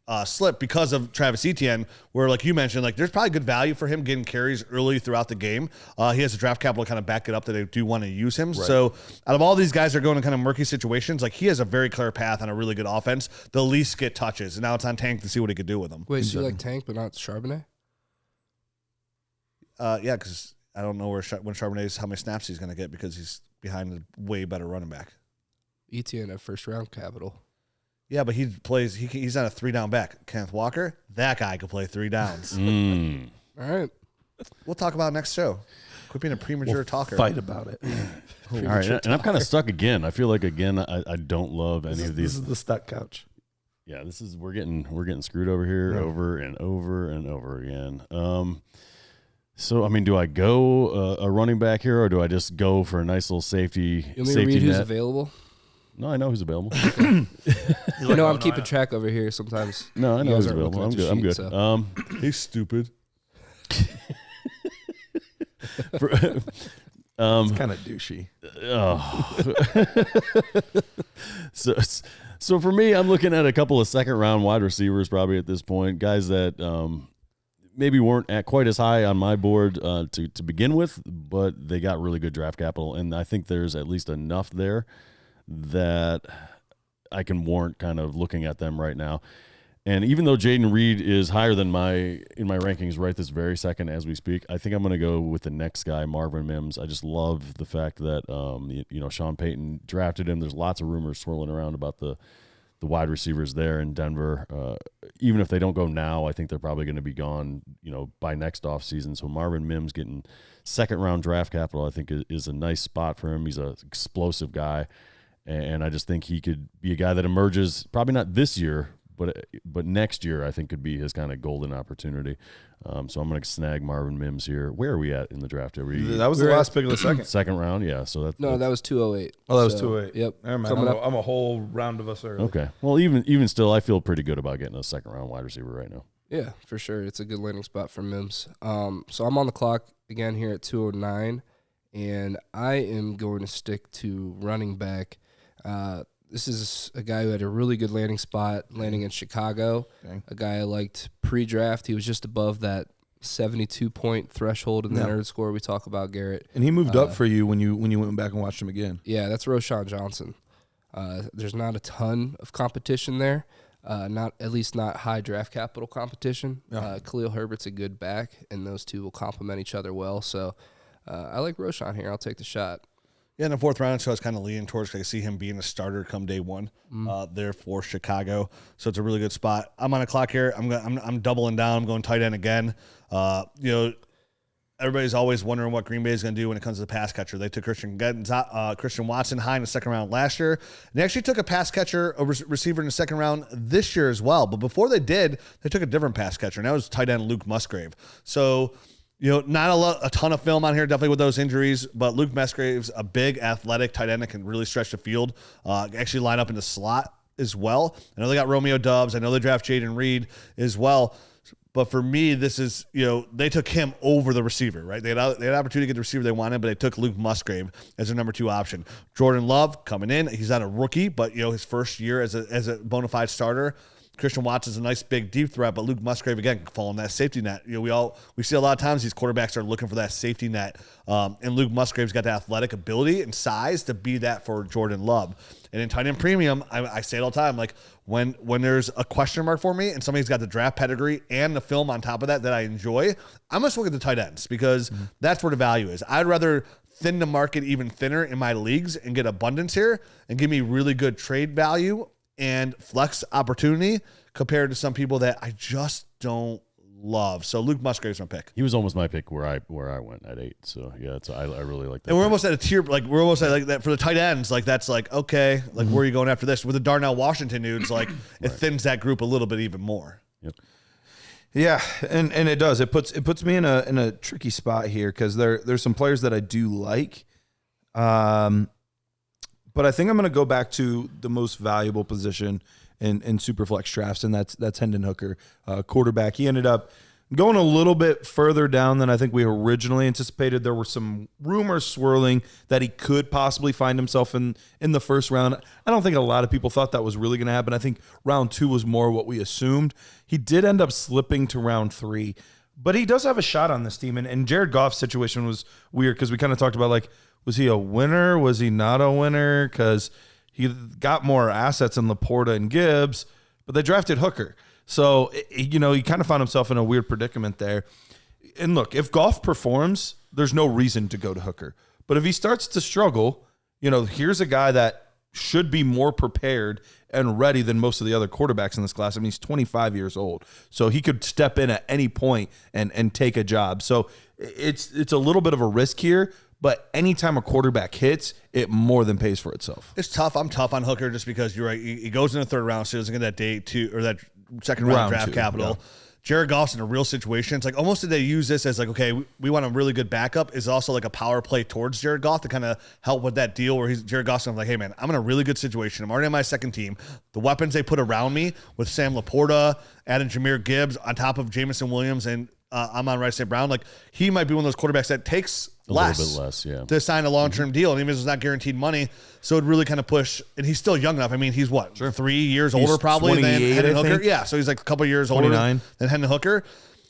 because of Travis Etienne, where like you mentioned, like there's probably good value for him getting carries early throughout the game. He has a draft capital to kind of back it up that they do want to use him. Right. So out of all these guys that are going in kind of murky situations, like he has a very clear path on a really good offense. The least get touches, and now it's on Tank to see what he could do with them. Wait, so you like Tank but not Charbonnet? Yeah, because I don't know when Charbonnet's how many snaps he's going to get because he's behind a way better running back. Etienne at first round capital. Yeah, but he's not a 3-down back. Kenneth Walker, that guy could play 3 downs. All right. We'll talk about it next show. Quit being a premature talker. Fight about it. All right, and I'm kind of stuck again. I feel like again I don't love any of these. This is the stuck couch. Yeah, we're getting screwed over here over and over and over again. So I mean, do I go a running back here, or do I just go for a nice little safety? You want me to read who's available? No, I know who's available. I'm keeping track over here sometimes. No, I know who's available. I'm good. So. He's stupid. It's kind of douchey. So for me, I'm looking at a couple of second-round wide receivers probably at this point, guys that maybe weren't at quite as high on my board to begin with, but they got really good draft capital, and I think there's at least enough there that I can warrant kind of looking at them right now. And even though Jaden Reed is higher than in my rankings right this very second as we speak, I think I'm going to go with the next guy, Marvin Mims. I just love the fact that Sean Payton drafted him. There's lots of rumors swirling around about the wide receivers there in Denver. Even if they don't go now, I think they're probably going to be gone, by next offseason. So Marvin Mims getting second-round draft capital, I think is a nice spot for him. He's an explosive guy. And I just think he could be a guy that emerges, probably not this year, but next year I think could be his kind of golden opportunity. So I'm going to snag Marvin Mims here. Where are we at in the draft? That was the last pick of the second round. Yeah. So that was 208. Oh, that was 208. Yep. I'm a whole round of us early. Okay. Well, even still, I feel pretty good about getting a second round wide receiver right now. Yeah, for sure. It's a good landing spot for Mims. So I'm on the clock again here at 209, and I am going to stick to running back. This is a guy who had a really good landing spot landing in Chicago. Okay. A guy I liked pre-draft. He was just above that 72-point threshold in the nerd score we talk about, Garrett. And he moved up for you when you went back and watched him again. Yeah, that's Quentin Johnston. There's not a ton of competition there. At least not high draft capital competition. Yeah. Khalil Herbert's a good back, and those two will complement each other well. So I like Roschon here. I'll take the shot. Yeah, in the fourth round, so I was kind of leaning towards, I see him being a starter come day one there for Chicago. So it's a really good spot. I'm on the clock here. I'm doubling down. I'm going tight end again. Everybody's always wondering what Green Bay is going to do when it comes to the pass catcher. They took Christian Watson high in the second round last year. And they actually took a pass catcher, a receiver in the second round this year as well. But before they did, they took a different pass catcher, and that was tight end Luke Musgrave. So, not a ton of film on here, definitely with those injuries, but Luke Musgrave's a big, athletic tight end that can really stretch the field, actually line up in the slot as well. I know they got Romeo Doubs. I know they draft Jaden Reed as well. But for me, this is, they took him over the receiver, right? They had an opportunity to get the receiver they wanted, but they took Luke Musgrave as their number 2 option. Jordan Love coming in. He's not a rookie, but, his first year as a bona fide starter. Christian Watson's a nice big deep threat, but Luke Musgrave again can fall in that safety net. We see a lot of times these quarterbacks are looking for that safety net, and Luke Musgrave's got the athletic ability and size to be that for Jordan Love. And in tight end premium, I say it all the time, like when there's a question mark for me and somebody's got the draft pedigree and the film on top of that I enjoy, I'm gonna look at the tight ends because that's where the value is. I'd rather thin the market even thinner in my leagues and get abundance here and give me really good trade value and flex opportunity compared to some people that I just don't love. So Luke Musgrave's my pick. He was almost my pick where I went at 8. So yeah, I really like that. And we're almost at a tier, like we're almost at like that for the tight ends. Like that's like, okay, like where are you going after this? With the Darnell Washington dudes, like it thins that group a little bit even more. Yep. Yeah, and it does. It puts me in a tricky spot here because there's some players that I do like. But I think I'm going to go back to the most valuable position in Superflex drafts, and that's Hendon Hooker, quarterback. He ended up going a little bit further down than I think we originally anticipated. There were some rumors swirling that he could possibly find himself in the first round. I don't think a lot of people thought that was really going to happen. I think round 2 was more what we assumed. He did end up slipping to round 3, but he does have a shot on this team. And Jared Goff's situation was weird because we kind of talked about, like, was he a winner? Was he not a winner? Because he got more assets in Laporta and Gibbs, but they drafted Hooker. So, he kind of found himself in a weird predicament there. And look, if Goff performs, there's no reason to go to Hooker. But if he starts to struggle, here's a guy that should be more prepared and ready than most of the other quarterbacks in this class. I mean, he's 25 years old, so he could step in at any point and take a job. So it's a little bit of a risk here. But anytime a quarterback hits, it more than pays for itself. It's tough. I'm tough on Hooker just because you're right. He goes in the third round, so he doesn't get that day 2 or that second round draft 2, capital. Yeah. Jared Goff's in a real situation. It's like almost did they use this as like, okay, we want a really good backup. Is also like a power play towards Jared Goff to kind of help with that deal where Jared Goff's like, hey man, I'm in a really good situation. I'm already on my second team. The weapons they put around me with Sam Laporta, adding Jahmyr Gibbs on top of Jameson Williams and Amon-Ra St. Brown, like he might be one of those quarterbacks that takes a little bit less, yeah, to sign a long-term deal, and even if it's not guaranteed money, so it really kind of push. And he's still young enough. I mean, he's what, 3 years older probably than Hendon Hooker. Yeah, so he's like a couple years 29. older than Hendon Hooker.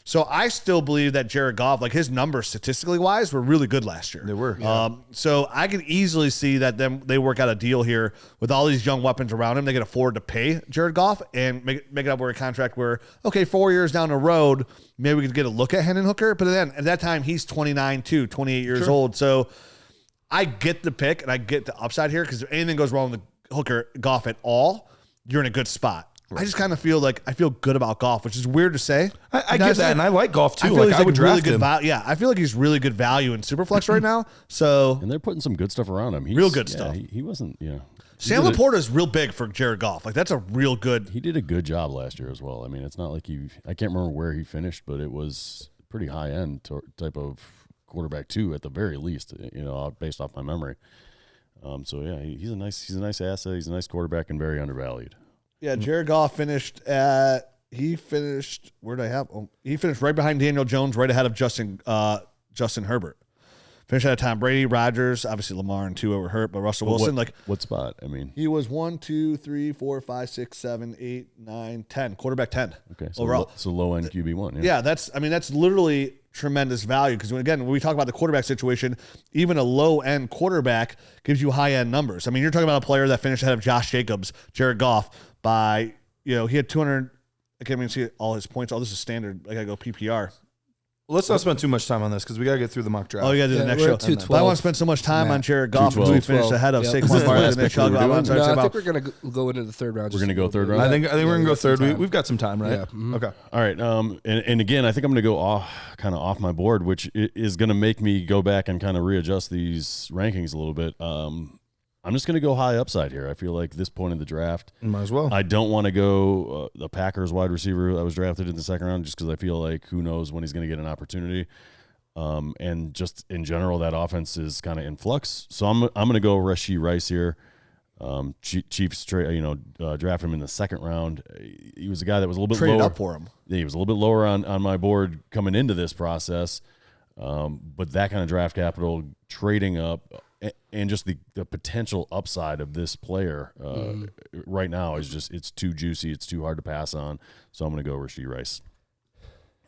So I still believe that Jared Goff, like his numbers statistically wise, were really good last year. They were. Yeah. So I could easily see that they work out a deal here with all these young weapons around him. They can afford to pay Jared Goff and make it up with a contract where, okay, 4 years down the road, maybe we could get a look at Hendon Hooker. But then at that time, he's 29 too, 28 years old. So I get the pick and I get the upside here because if anything goes wrong with Hooker Goff at all, you're in a good spot. I just kind of feel like I feel good about Goff, which is weird to say. I get that, and I like Goff too. I feel I would draft really him. I feel like he's really good value in Superflex right now. So and they're putting some good stuff around him. Real good stuff. He wasn't. Yeah. Sam Laporta is real big for Jared Goff. Like, that's a real good. He did a good job last year as well. I mean, it's not like I can't remember where he finished, but it was pretty high end type of quarterback too, at the very least. Based off my memory. So yeah, he's a nice asset. He's a nice quarterback and very undervalued. Yeah, Jared Goff finished where did I have? He finished right behind Daniel Jones, right ahead of Justin Herbert. Finished out of Tom Brady, Rodgers, obviously Lamar and Tua were hurt, but Russell Wilson, what spot? I mean, he was 1, 2, 3, 4, 5, 6, 7, 8, 9, 10, quarterback 10. Okay, so overall. So low end QB1. Yeah, that's literally tremendous value because when we talk about the quarterback situation, even a low end quarterback gives you high end numbers. I mean, you're talking about a player that finished ahead of Josh Jacobs, Jared Goff by he had 200. I can't even see all his points. Oh, this is standard. I gotta go PPR. Let's not spend too much time on this because we got to get through the mock draft. Oh, you got to do the next show. But I want to spend so much time on Jared Goff until we finish ahead of Saquon Barkley. I think we're going to go into the third round. We're going to go third round? I think we're going to go third. We've got some time, right? Yeah. Mm-hmm. Okay. All right. And again, I think I'm going to go off my board, which is going to make me go back and kind of readjust these rankings a little bit. I'm just going to go high upside here. I feel like this point in the draft, might as well. I don't want to go the Packers wide receiver that was drafted in the second round just because I feel like who knows when he's going to get an opportunity. And just in general, that offense is kind of in flux. So I'm going to go Rashee Rice here. Chiefs draft him in the second round. He was a guy that was a little bit traded lower up for him. Yeah, he was a little bit lower on my board coming into this process. But that kind of draft capital, trading up, and just the potential upside of this player right now is just, it's too juicy. It's too hard to pass on. So I'm going to go Rashee Rice.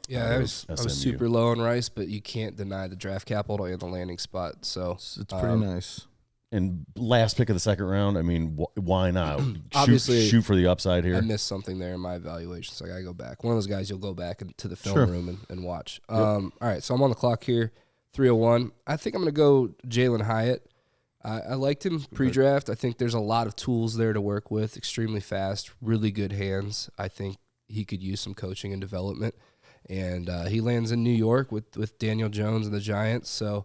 Yeah, I was super low on Rice, but you can't deny the draft capital and the landing spot. So it's pretty nice. And last pick of the second round, I mean, why not? Obviously, shoot for the upside here. I missed something there in my evaluation, so I got to go back. One of those guys you'll go back into the film room and watch. Yep. All right, so I'm on the clock here, 3:01. I think I'm going to go Jalen Hyatt. I liked him pre-draft. I think there's a lot of tools there to work with, extremely fast, really good hands. I think he could use some coaching and development. And he lands in New York with Daniel Jones and the Giants. So,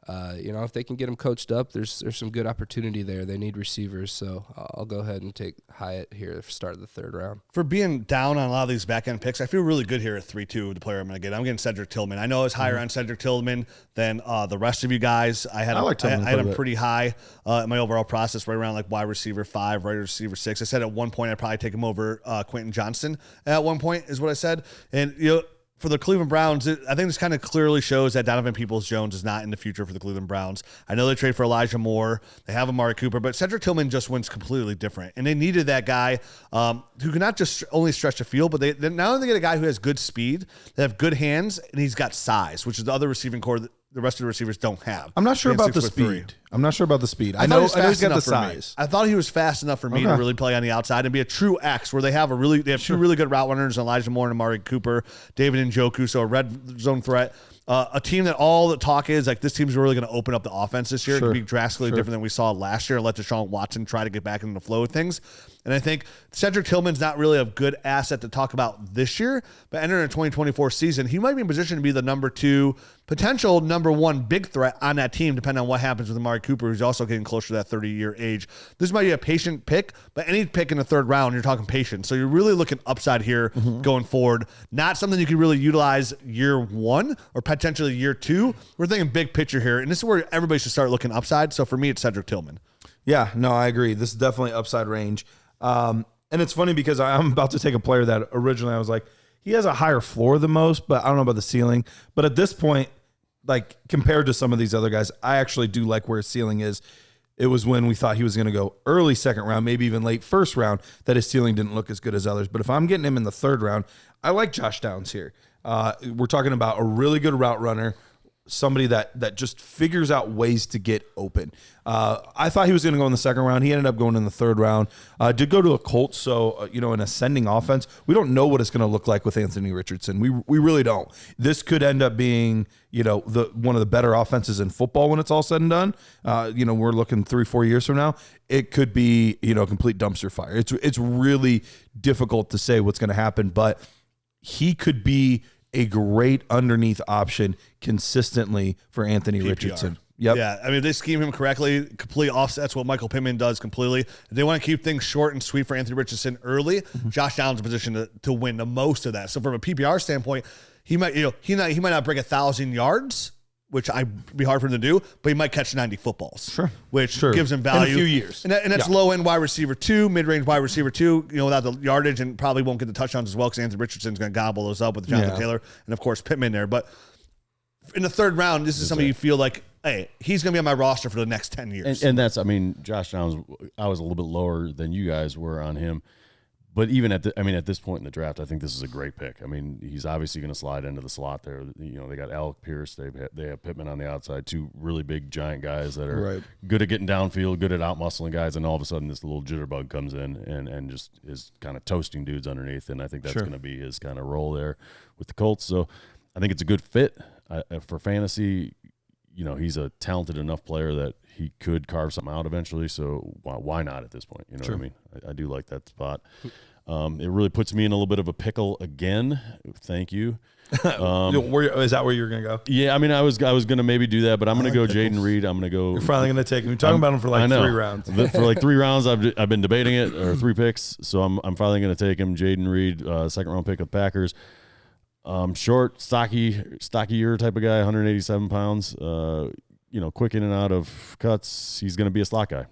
if they can get him coached up, there's some good opportunity there. They need receivers. So I'll go ahead and take Hyatt here at the start of the third round. For being down on a lot of these back-end picks, I feel really good here at 3-2 with the player I'm going to get. I'm getting Cedric Tillman. I know it's higher on Cedric Tillman than the rest of you guys. I had him pretty high in my overall process, right around like wide receiver 5, wide receiver 6. I said at one point I'd probably take him over Quentin Johnston at one point is what I said. And, for the Cleveland Browns, I think this kind of clearly shows that Donovan Peoples-Jones is not in the future for the Cleveland Browns. I know they trade for Elijah Moore. They have Amari Cooper, but Cedric Tillman just wins completely different. And they needed that guy who can not just only stretch the field, but they not only get a guy who has good speed, they have good hands, and he's got size, which is the other receiving core that the rest of the receivers don't have. I'm not sure about the speed. I know he's got the size. I thought he was fast enough for me to really play on the outside and be a true X, where they have two really good route runners, Elijah Moore and Amari Cooper, David Njoku, so a red zone threat. A team that all the talk is like this team's really going to open up the offense this year. It could be drastically different than we saw last year. Let Deshaun Watson try to get back into the flow of things. And I think Cedric Tillman's not really a good asset to talk about this year, but entering a 2024 season, he might be in position to be the number 2, potential number 1 big threat on that team, depending on what happens with Amari Cooper, who's also getting closer to that 30-year age. This might be a patient pick, but any pick in the third round, you're talking patience. So you're really looking upside here going forward. Not something you can really utilize year 1 or potentially year 2. We're thinking big picture here, and this is where everybody should start looking upside. So for me, it's Cedric Tillman. Yeah, no, I agree. This is definitely upside range. And it's funny because I'm about to take a player that originally I was like, he has a higher floor than most, but I don't know about the ceiling. But at this point, like compared to some of these other guys, I actually do like where his ceiling is. It was when we thought he was going to go early second round, maybe even late first round, that his ceiling didn't look as good as others. But if I'm getting him in the third round, I like Josh Downs here. We're talking about a really good route runner, somebody that just figures out ways to get open. I thought he was going to go in the second round. He ended up going in the third round. Did go to a Colts, so an ascending offense. We don't know what it's going to look like with Anthony Richardson. We really don't. This could end up being one of the better offenses in football when it's all said and done. We're looking 3-4 years from now. It could be a complete dumpster fire. It's really difficult to say what's going to happen, but he could be a great underneath option consistently for Anthony Richardson. Yep. Yeah, I mean, if they scheme him correctly, completely offsets what Michael Pittman does completely. If they want to keep things short and sweet for Anthony Richardson early, Josh Allen's in a position to win the most of that. So from a PPR standpoint, he might not break 1,000 yards, which I'd be hard for him to do, but he might catch 90 footballs. Which gives him value. In a few years. And that's low-end wide receiver 2, mid-range wide receiver 2, without the yardage, and probably won't get the touchdowns as well because Anthony Richardson's going to gobble those up with Jonathan Taylor and, of course, Pittman there. But in the third round, this is somebody you feel like, hey, he's going to be on my roster for the next 10 years. And that's, I mean, Josh Downs, I was a little bit lower than you guys were on him. But even at this point in the draft, I think this is a great pick. I mean, he's obviously going to slide into the slot there. They got Alec Pierce. They have Pittman on the outside, 2 really big, giant guys that are good at getting downfield, good at out-muscling guys, and all of a sudden this little jitterbug comes in and just is kind of toasting dudes underneath, and I think that's going to be his kind of role there with the Colts. So I think it's a good fit for fantasy. He's a talented enough player that he could carve something out eventually. So why not at this point? You know what I mean? I do like that spot. It really puts me in a little bit of a pickle again. Thank you. Is that where you're going to go? Yeah, I mean, I was going to maybe do that, but I'm going to go Jaden Reed. I'm going to go. You're finally going to take him. You're talking about him for like 3 rounds. For like 3 rounds, I've been debating it, or 3 picks. So I'm finally going to take him. Jaden Reed, 2nd round pick of Packers. Short, stockier type of guy, 187 pounds. Quick in and out of cuts. He's going to be a slot guy.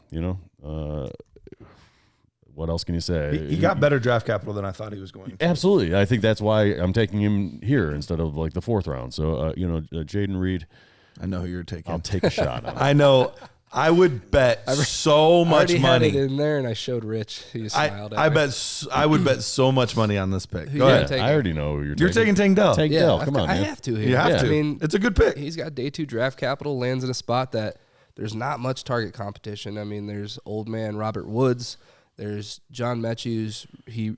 What else can you say? He got better draft capital than I thought he was going to. Absolutely. I think that's why I'm taking him here instead of like the 4th round. So, Jaden Reed. I know who you're taking. I'll take a shot on it. I know. I would bet so much money. I already had it in there, and I showed Rich. He smiled at me. I would bet so much money on this pick. Go ahead. I already know who you're taking. You're taking Tank Dell. Tank Dell. Come on, I man. have to here. You have to. I mean, it's a good pick. He's got day 2 draft capital, lands in a spot that there's not much target competition. I mean, there's old man Robert Woods. There's John Mechie's. He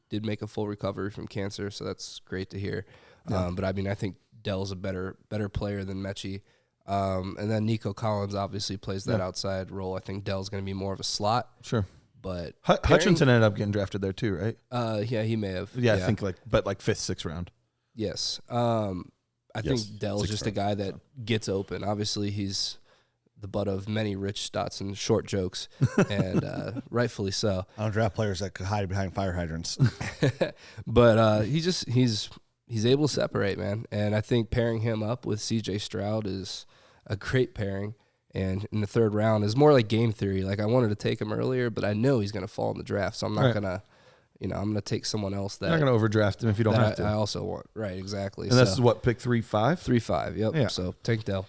did make a full recovery from cancer, so that's great to hear. But I mean, I think Dell's a better player than Mechie. And then Nico Collins obviously plays that outside role. I think Dell's going to be more of a slot. Sure. But Hutchinson ended up getting drafted there too, right? Yeah, he may have. Yeah, I think but 5th, 6th round. Yes. I think Dell's just a guy that gets open. Obviously, he's the butt of many Rich Stotson short jokes, and rightfully so. I don't draft players that could hide behind fire hydrants. But he's able to separate, man. And I think pairing him up with C.J. Stroud is a great pairing. And in the 3rd round is more like game theory. Like, I wanted to take him earlier, but I know he's going to fall in the draft, so I'm not going to, I'm going to take someone else that. You're not going to overdraft him if you don't have to. I also want. Right, exactly. And this is what, pick 3-5? 3-5, yep. Yeah. So Tank Dell.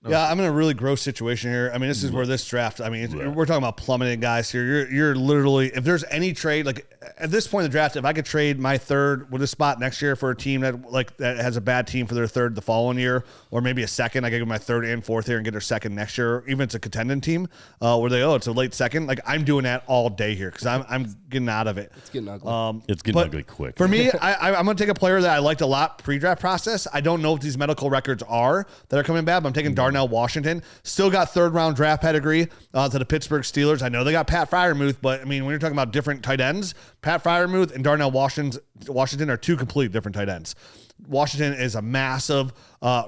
Yeah, I'm in a really gross situation here. I mean, this is where this draft, I mean, we're talking about plummeting guys here. You're literally, if there's any trade, like at this point in the draft, if I could trade my 3rd with a spot next year for a team that has a bad team for their 3rd the following year, or maybe a 2nd, I could get my 3rd and 4th here and get their 2nd next year, even if it's a contending team where it's a late 2nd. Like, I'm doing that all day here because I'm getting out of it. It's getting ugly. It's getting ugly quick. For me, I'm going to take a player that I liked a lot pre-draft process. I don't know what these medical records are that are coming bad, but I'm taking Darnell Washington. Still got 3rd round draft pedigree to the Pittsburgh Steelers. I know they got Pat Freiermuth, but I mean, when you're talking about different tight ends, Pat Freiermuth and Darnell Washington are 2 completely different tight ends. Washington is a massive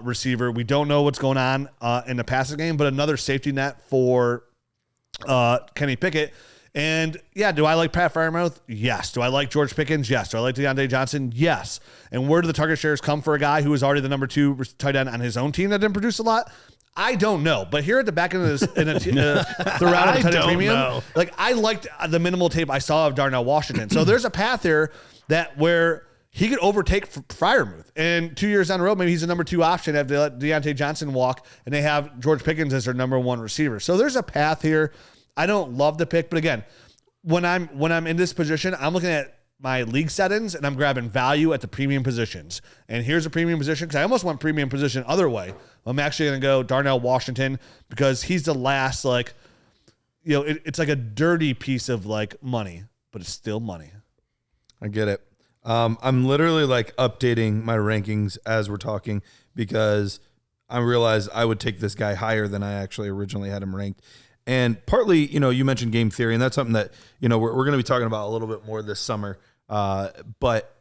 receiver. We don't know what's going on in the passing game, but another safety net for Kenny Pickett. And yeah, do I like Pat Freiermuth? Yes. Do I like George Pickens? Yes. Do I like Deontay Johnson? Yes. And where do the target shares come for a guy who was already the number 2 tight end on his own team that didn't produce a lot? I don't know, but here at the back end of this, throughout the tight end premium, like I liked the minimal tape I saw of Darnell Washington. So there's a path here where he could overtake Freiermuth, and 2 years down the road, maybe he's the number 2 option if they let Deontay Johnson walk, and they have George Pickens as their number 1 receiver. So there's a path here. I don't love the pick, but again, when I'm in this position, I'm looking at my league settings and I'm grabbing value at the premium positions. And here's a premium position because I almost want premium position other way. I'm actually going to go Darnell Washington because he's the last, it's like a dirty piece of money, but it's still money. I get it. I'm literally updating my rankings as we're talking because I realized I would take this guy higher than I actually originally had him ranked. And partly, you mentioned game theory, and that's something that, we're going to be talking about a little bit more this summer. But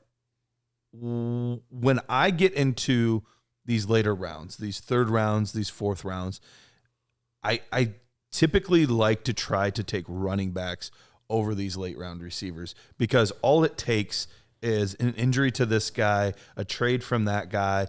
when I get into these later rounds, these 3rd rounds, these 4th rounds, I typically like to try to take running backs over these late round receivers because all it takes is an injury to this guy, a trade from that guy,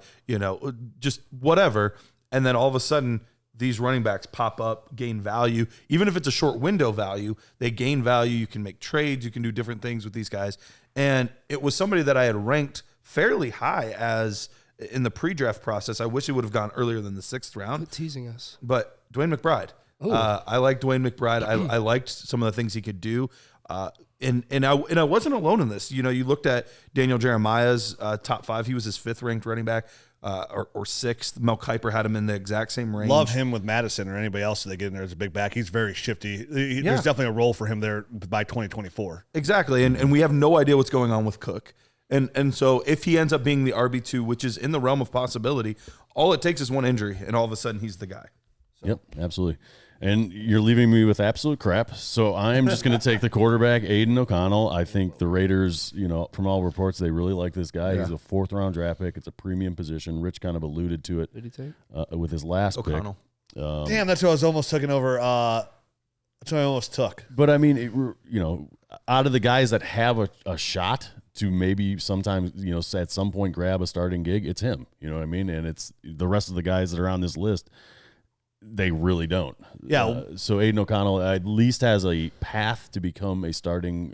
just whatever. And then all of a sudden these running backs pop up, gain value. Even if it's a short window value, they gain value. You can make trades. You can do different things with these guys. And it was somebody that I had ranked fairly high as in the pre-draft process. I wish it would have gone earlier than the 6th round. Quit teasing us. But Dwayne McBride. I like Dwayne McBride. I liked some of the things he could do. And I wasn't alone in this. You looked at Daniel Jeremiah's top 5. He was his 5th ranked running back or 6th. Mel Kiper had him in the exact same range. Love him with Madison or anybody else that they get in there as a big back. He's very shifty. There's definitely a role for him there by 2024. Exactly. And we have no idea what's going on with Cook. And so if he ends up being the RB2, which is in the realm of possibility, all it takes is one injury, and all of a sudden he's the guy. So. Yep, absolutely. And you're leaving me with absolute crap. So I'm just going to take the quarterback, Aiden O'Connell. I think the Raiders, from all reports, they really like this guy. Yeah. He's a 4th-round draft pick. It's a premium position. Rich kind of alluded to it. Did he take? With his last O'Connell. pick. Damn, that's who I was almost taking over. That's who I almost took. But, I mean, out of the guys that have a shot to maybe sometimes, at some point grab a starting gig, it's him. You know what I mean? And it's the rest of the guys that are on this list. They really don't. Yeah. So Aiden O'Connell at least has a path to become a starting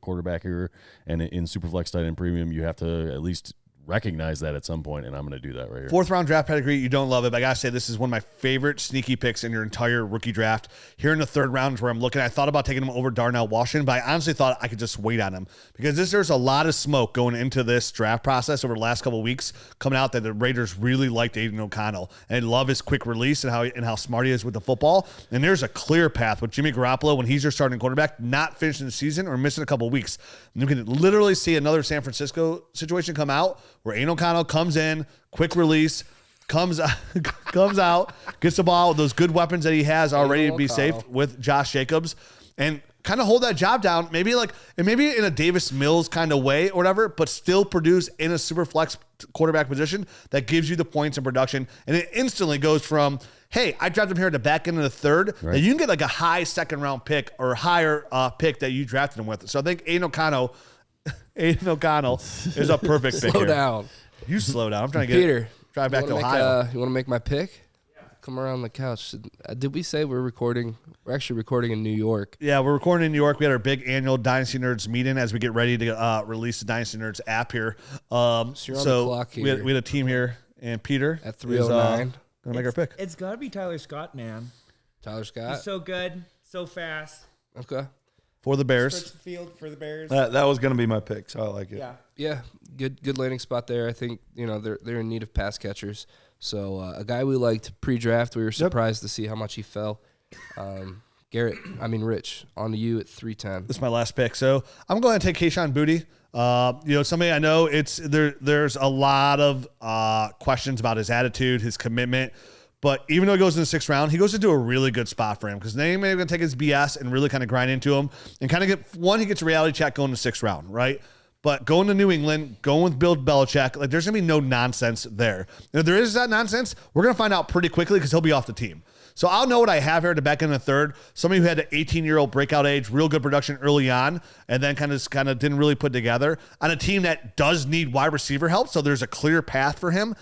quarterback here. And in Superflex tight end premium, you have to at least recognize that at some point, and I'm going to do that right here. 4th-round draft pedigree, you don't love it, but I got to say this is one of my favorite sneaky picks in your entire rookie draft. Here in the 3rd round is where I'm looking. I thought about taking him over Darnell Washington, but I honestly thought I could just wait on him because there's a lot of smoke going into this draft process over the last couple of weeks coming out that the Raiders really liked Aiden O'Connell and love his quick release and how smart he is with the football. And there's a clear path with Jimmy Garoppolo when he's your starting quarterback, not finishing the season or missing a couple of weeks. And you can literally see another San Francisco situation come out where Aiden O'Connell comes in, quick release, comes out, gets the ball with those good weapons that he has already to be safe with Josh Jacobs, and kind of hold that job down. Maybe in a Davis Mills kind of way or whatever, but still produce in a super flex quarterback position that gives you the points and production. And it instantly goes from, hey, I drafted him here at the back end of the 3rd. Right. Now you can get like a high 2nd round pick or higher pick that you drafted him with. So I think Aiden O'Connell is a perfect pick. Slow down. You slow down. I'm trying to drive back to Ohio. You want to make my pick? Yeah. Come around the couch. Did we say we're recording? We're actually recording in New York. Yeah, we're recording in New York. We had our big annual Dynasty Nerds meeting as we get ready to release the Dynasty Nerds app here. So you're on the clock here. We had a team here, and Peter at 3:09 going to make our pick. It's got to be Tyler Scott, man. Tyler Scott. He's so good, so fast. Okay. For the Bears. Stretch the field for the Bears. That was going to be my pick, so I like it. Yeah. Good landing spot there. I think they're in need of pass catchers. So a guy we liked pre-draft, we were surprised to see how much he fell. Rich, on to you at 3:10. This is my last pick. So I'm going to take Kayshon Boutte. Somebody I know there's a lot of questions about his attitude, his commitment. But even though he goes in the 6th round, he goes into a really good spot for him because then he's going to take his BS and really kind of grind into him and kind of he gets a reality check going to the 6th round, right? But going to New England, going with Bill Belichick, there's going to be no nonsense there. And if there is that nonsense, we're going to find out pretty quickly because he'll be off the team. So I'll know what I have here at the back end of the 3rd. Somebody who had an 18-year-old breakout age, real good production early on, and then kind of didn't really put together on a team that does need wide receiver help. So there's a clear path for him.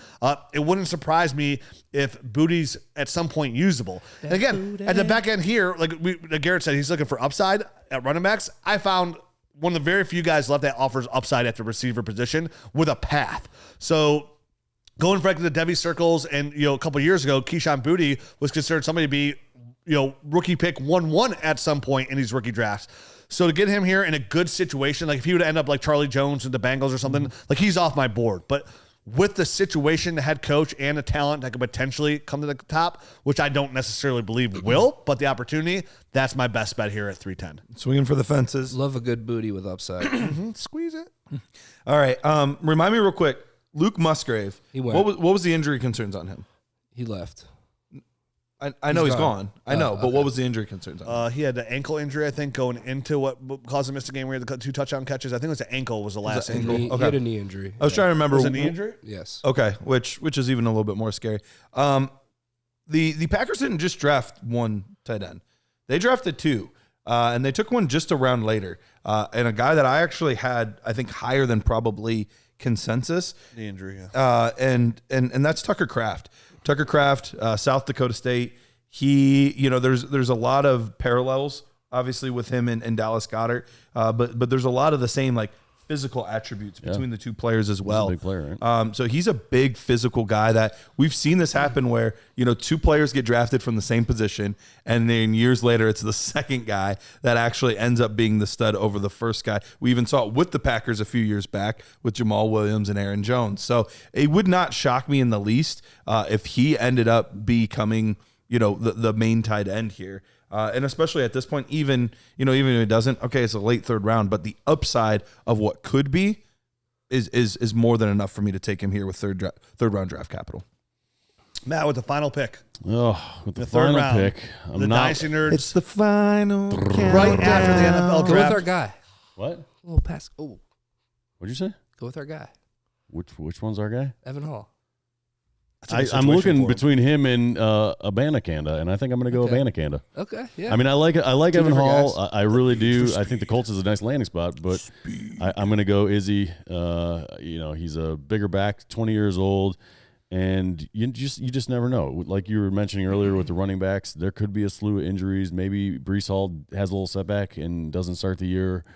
It wouldn't surprise me if Boutte's at some point usable. And again, at the back end here, like Garrett said, he's looking for upside at running backs. I found one of the very few guys left that offers upside at the receiver position with a path. So going back to the Devy circles, and a couple of years ago, Kayshon Boutte was considered somebody to be, rookie pick 1-1 at some point in these rookie drafts. So to get him here in a good situation, like if he would end up like Charlie Jones with the Bengals or something, like he's off my board. But with the situation, the head coach and the talent that could potentially come to the top, which I don't necessarily believe will, but the opportunity, that's my best bet here at 3:10. Swinging for the fences. Love a good Boutte with upside. Squeeze it. All right. Remind me real quick. Luke Musgrave. He went. What was the injury concerns on him? He left. I know he's gone. I know, but what was the injury concerns on him? He had an ankle injury, I think, going into what caused him to miss the game. We had the 2 touchdown catches. I think it was the ankle was the last ankle. He had a knee injury. I was trying to remember. Was it a knee injury? Yes. Okay, which is even a little bit more scary. the Packers didn't just draft one tight end. They drafted two, and they took one just a round later. And a guy that I actually had, I think, higher than probably consensus. The injury, yeah. And that's Tucker Kraft. Tucker Kraft, South Dakota State. He, there's a lot of parallels, obviously, with him and Dallas Goedert. But there's a lot of the same, like, physical attributes between the two players as well. He's a big player, right? So he's a big physical guy that we've seen this happen where, two players get drafted from the same position, and then years later it's the second guy that actually ends up being the stud over the first guy. We even saw it with the Packers a few years back with Jamal Williams and Aaron Jones. So it would not shock me in the least if he ended up becoming, the main tight end here. And especially at this point, even if it doesn't, okay, it's a late third round, but the upside of what could be is more than enough for me to take him here with third round draft capital. Matt, with the final pick. Oh, with the third final round, pick, the Dynasty Nerds. It's the final Right after the NFL Go with draft. our guy. What? A little pass. Oh, What'd you say? go with our guy, Which one's our guy? Evan Hall. I'm looking between him and Abanikanda, and I think I'm going to go Okay. Abanikanda. Okay, yeah. I mean, I like Evan different Hall. guys. I really do. I think the Colts is a nice landing spot, but I'm going to go Izzy. He's a bigger back, 20 years old, and you just never know. Like you were mentioning earlier with the running backs, there could be a slew of injuries. Maybe Bryce Hall has a little setback and doesn't start the year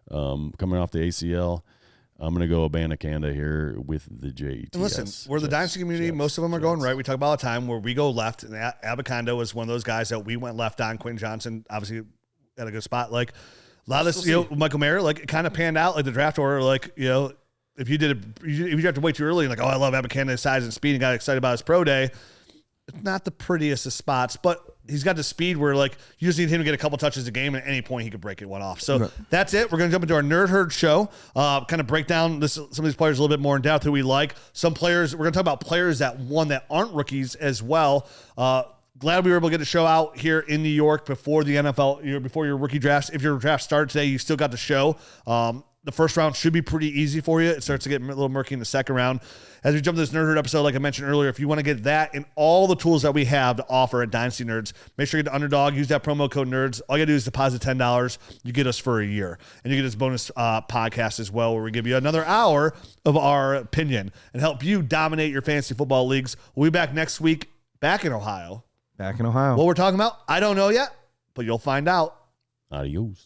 coming off the ACL. I'm going to go Abanikanda here with the JETS. And listen, we're the Dynasty community. Most of them are going right. We talk about all the time where we go left. And Abanikanda was one of those guys that we went left on. Quentin Johnston, obviously, at a good spot. Like, a lot of this, Michael Mayer, like, it kind of panned out, like, the draft order. Like, if you drafted way too early, like, oh, I love Abanikanda, size and speed, and got excited about his pro day, it's not the prettiest of spots, but he's got the speed where, like, you just need him to get a couple touches a game, and at any point he could break it one off. So that's it. We're going to jump into our Nerd Herd show, kind of break down some of these players a little bit more in depth who we like. Some players, we're going to talk about players that aren't rookies as well. Glad we were able to get the show out here in New York before the NFL, before your rookie drafts. If your draft started today, you still got the show. The first round should be pretty easy for you. It starts to get a little murky in the second round. As we jump to this Nerd Herd episode, like I mentioned earlier, if you want to get that and all the tools that we have to offer at Dynasty Nerds, make sure you get to Underdog. Use that promo code NERDS. All you got to do is deposit $10. You get us for a year. And you get this bonus podcast as well, where we give you another hour of our opinion and help you dominate your fantasy football leagues. We'll be back next week, back in Ohio. Back in Ohio. What we're talking about, I don't know yet, but you'll find out. Adios.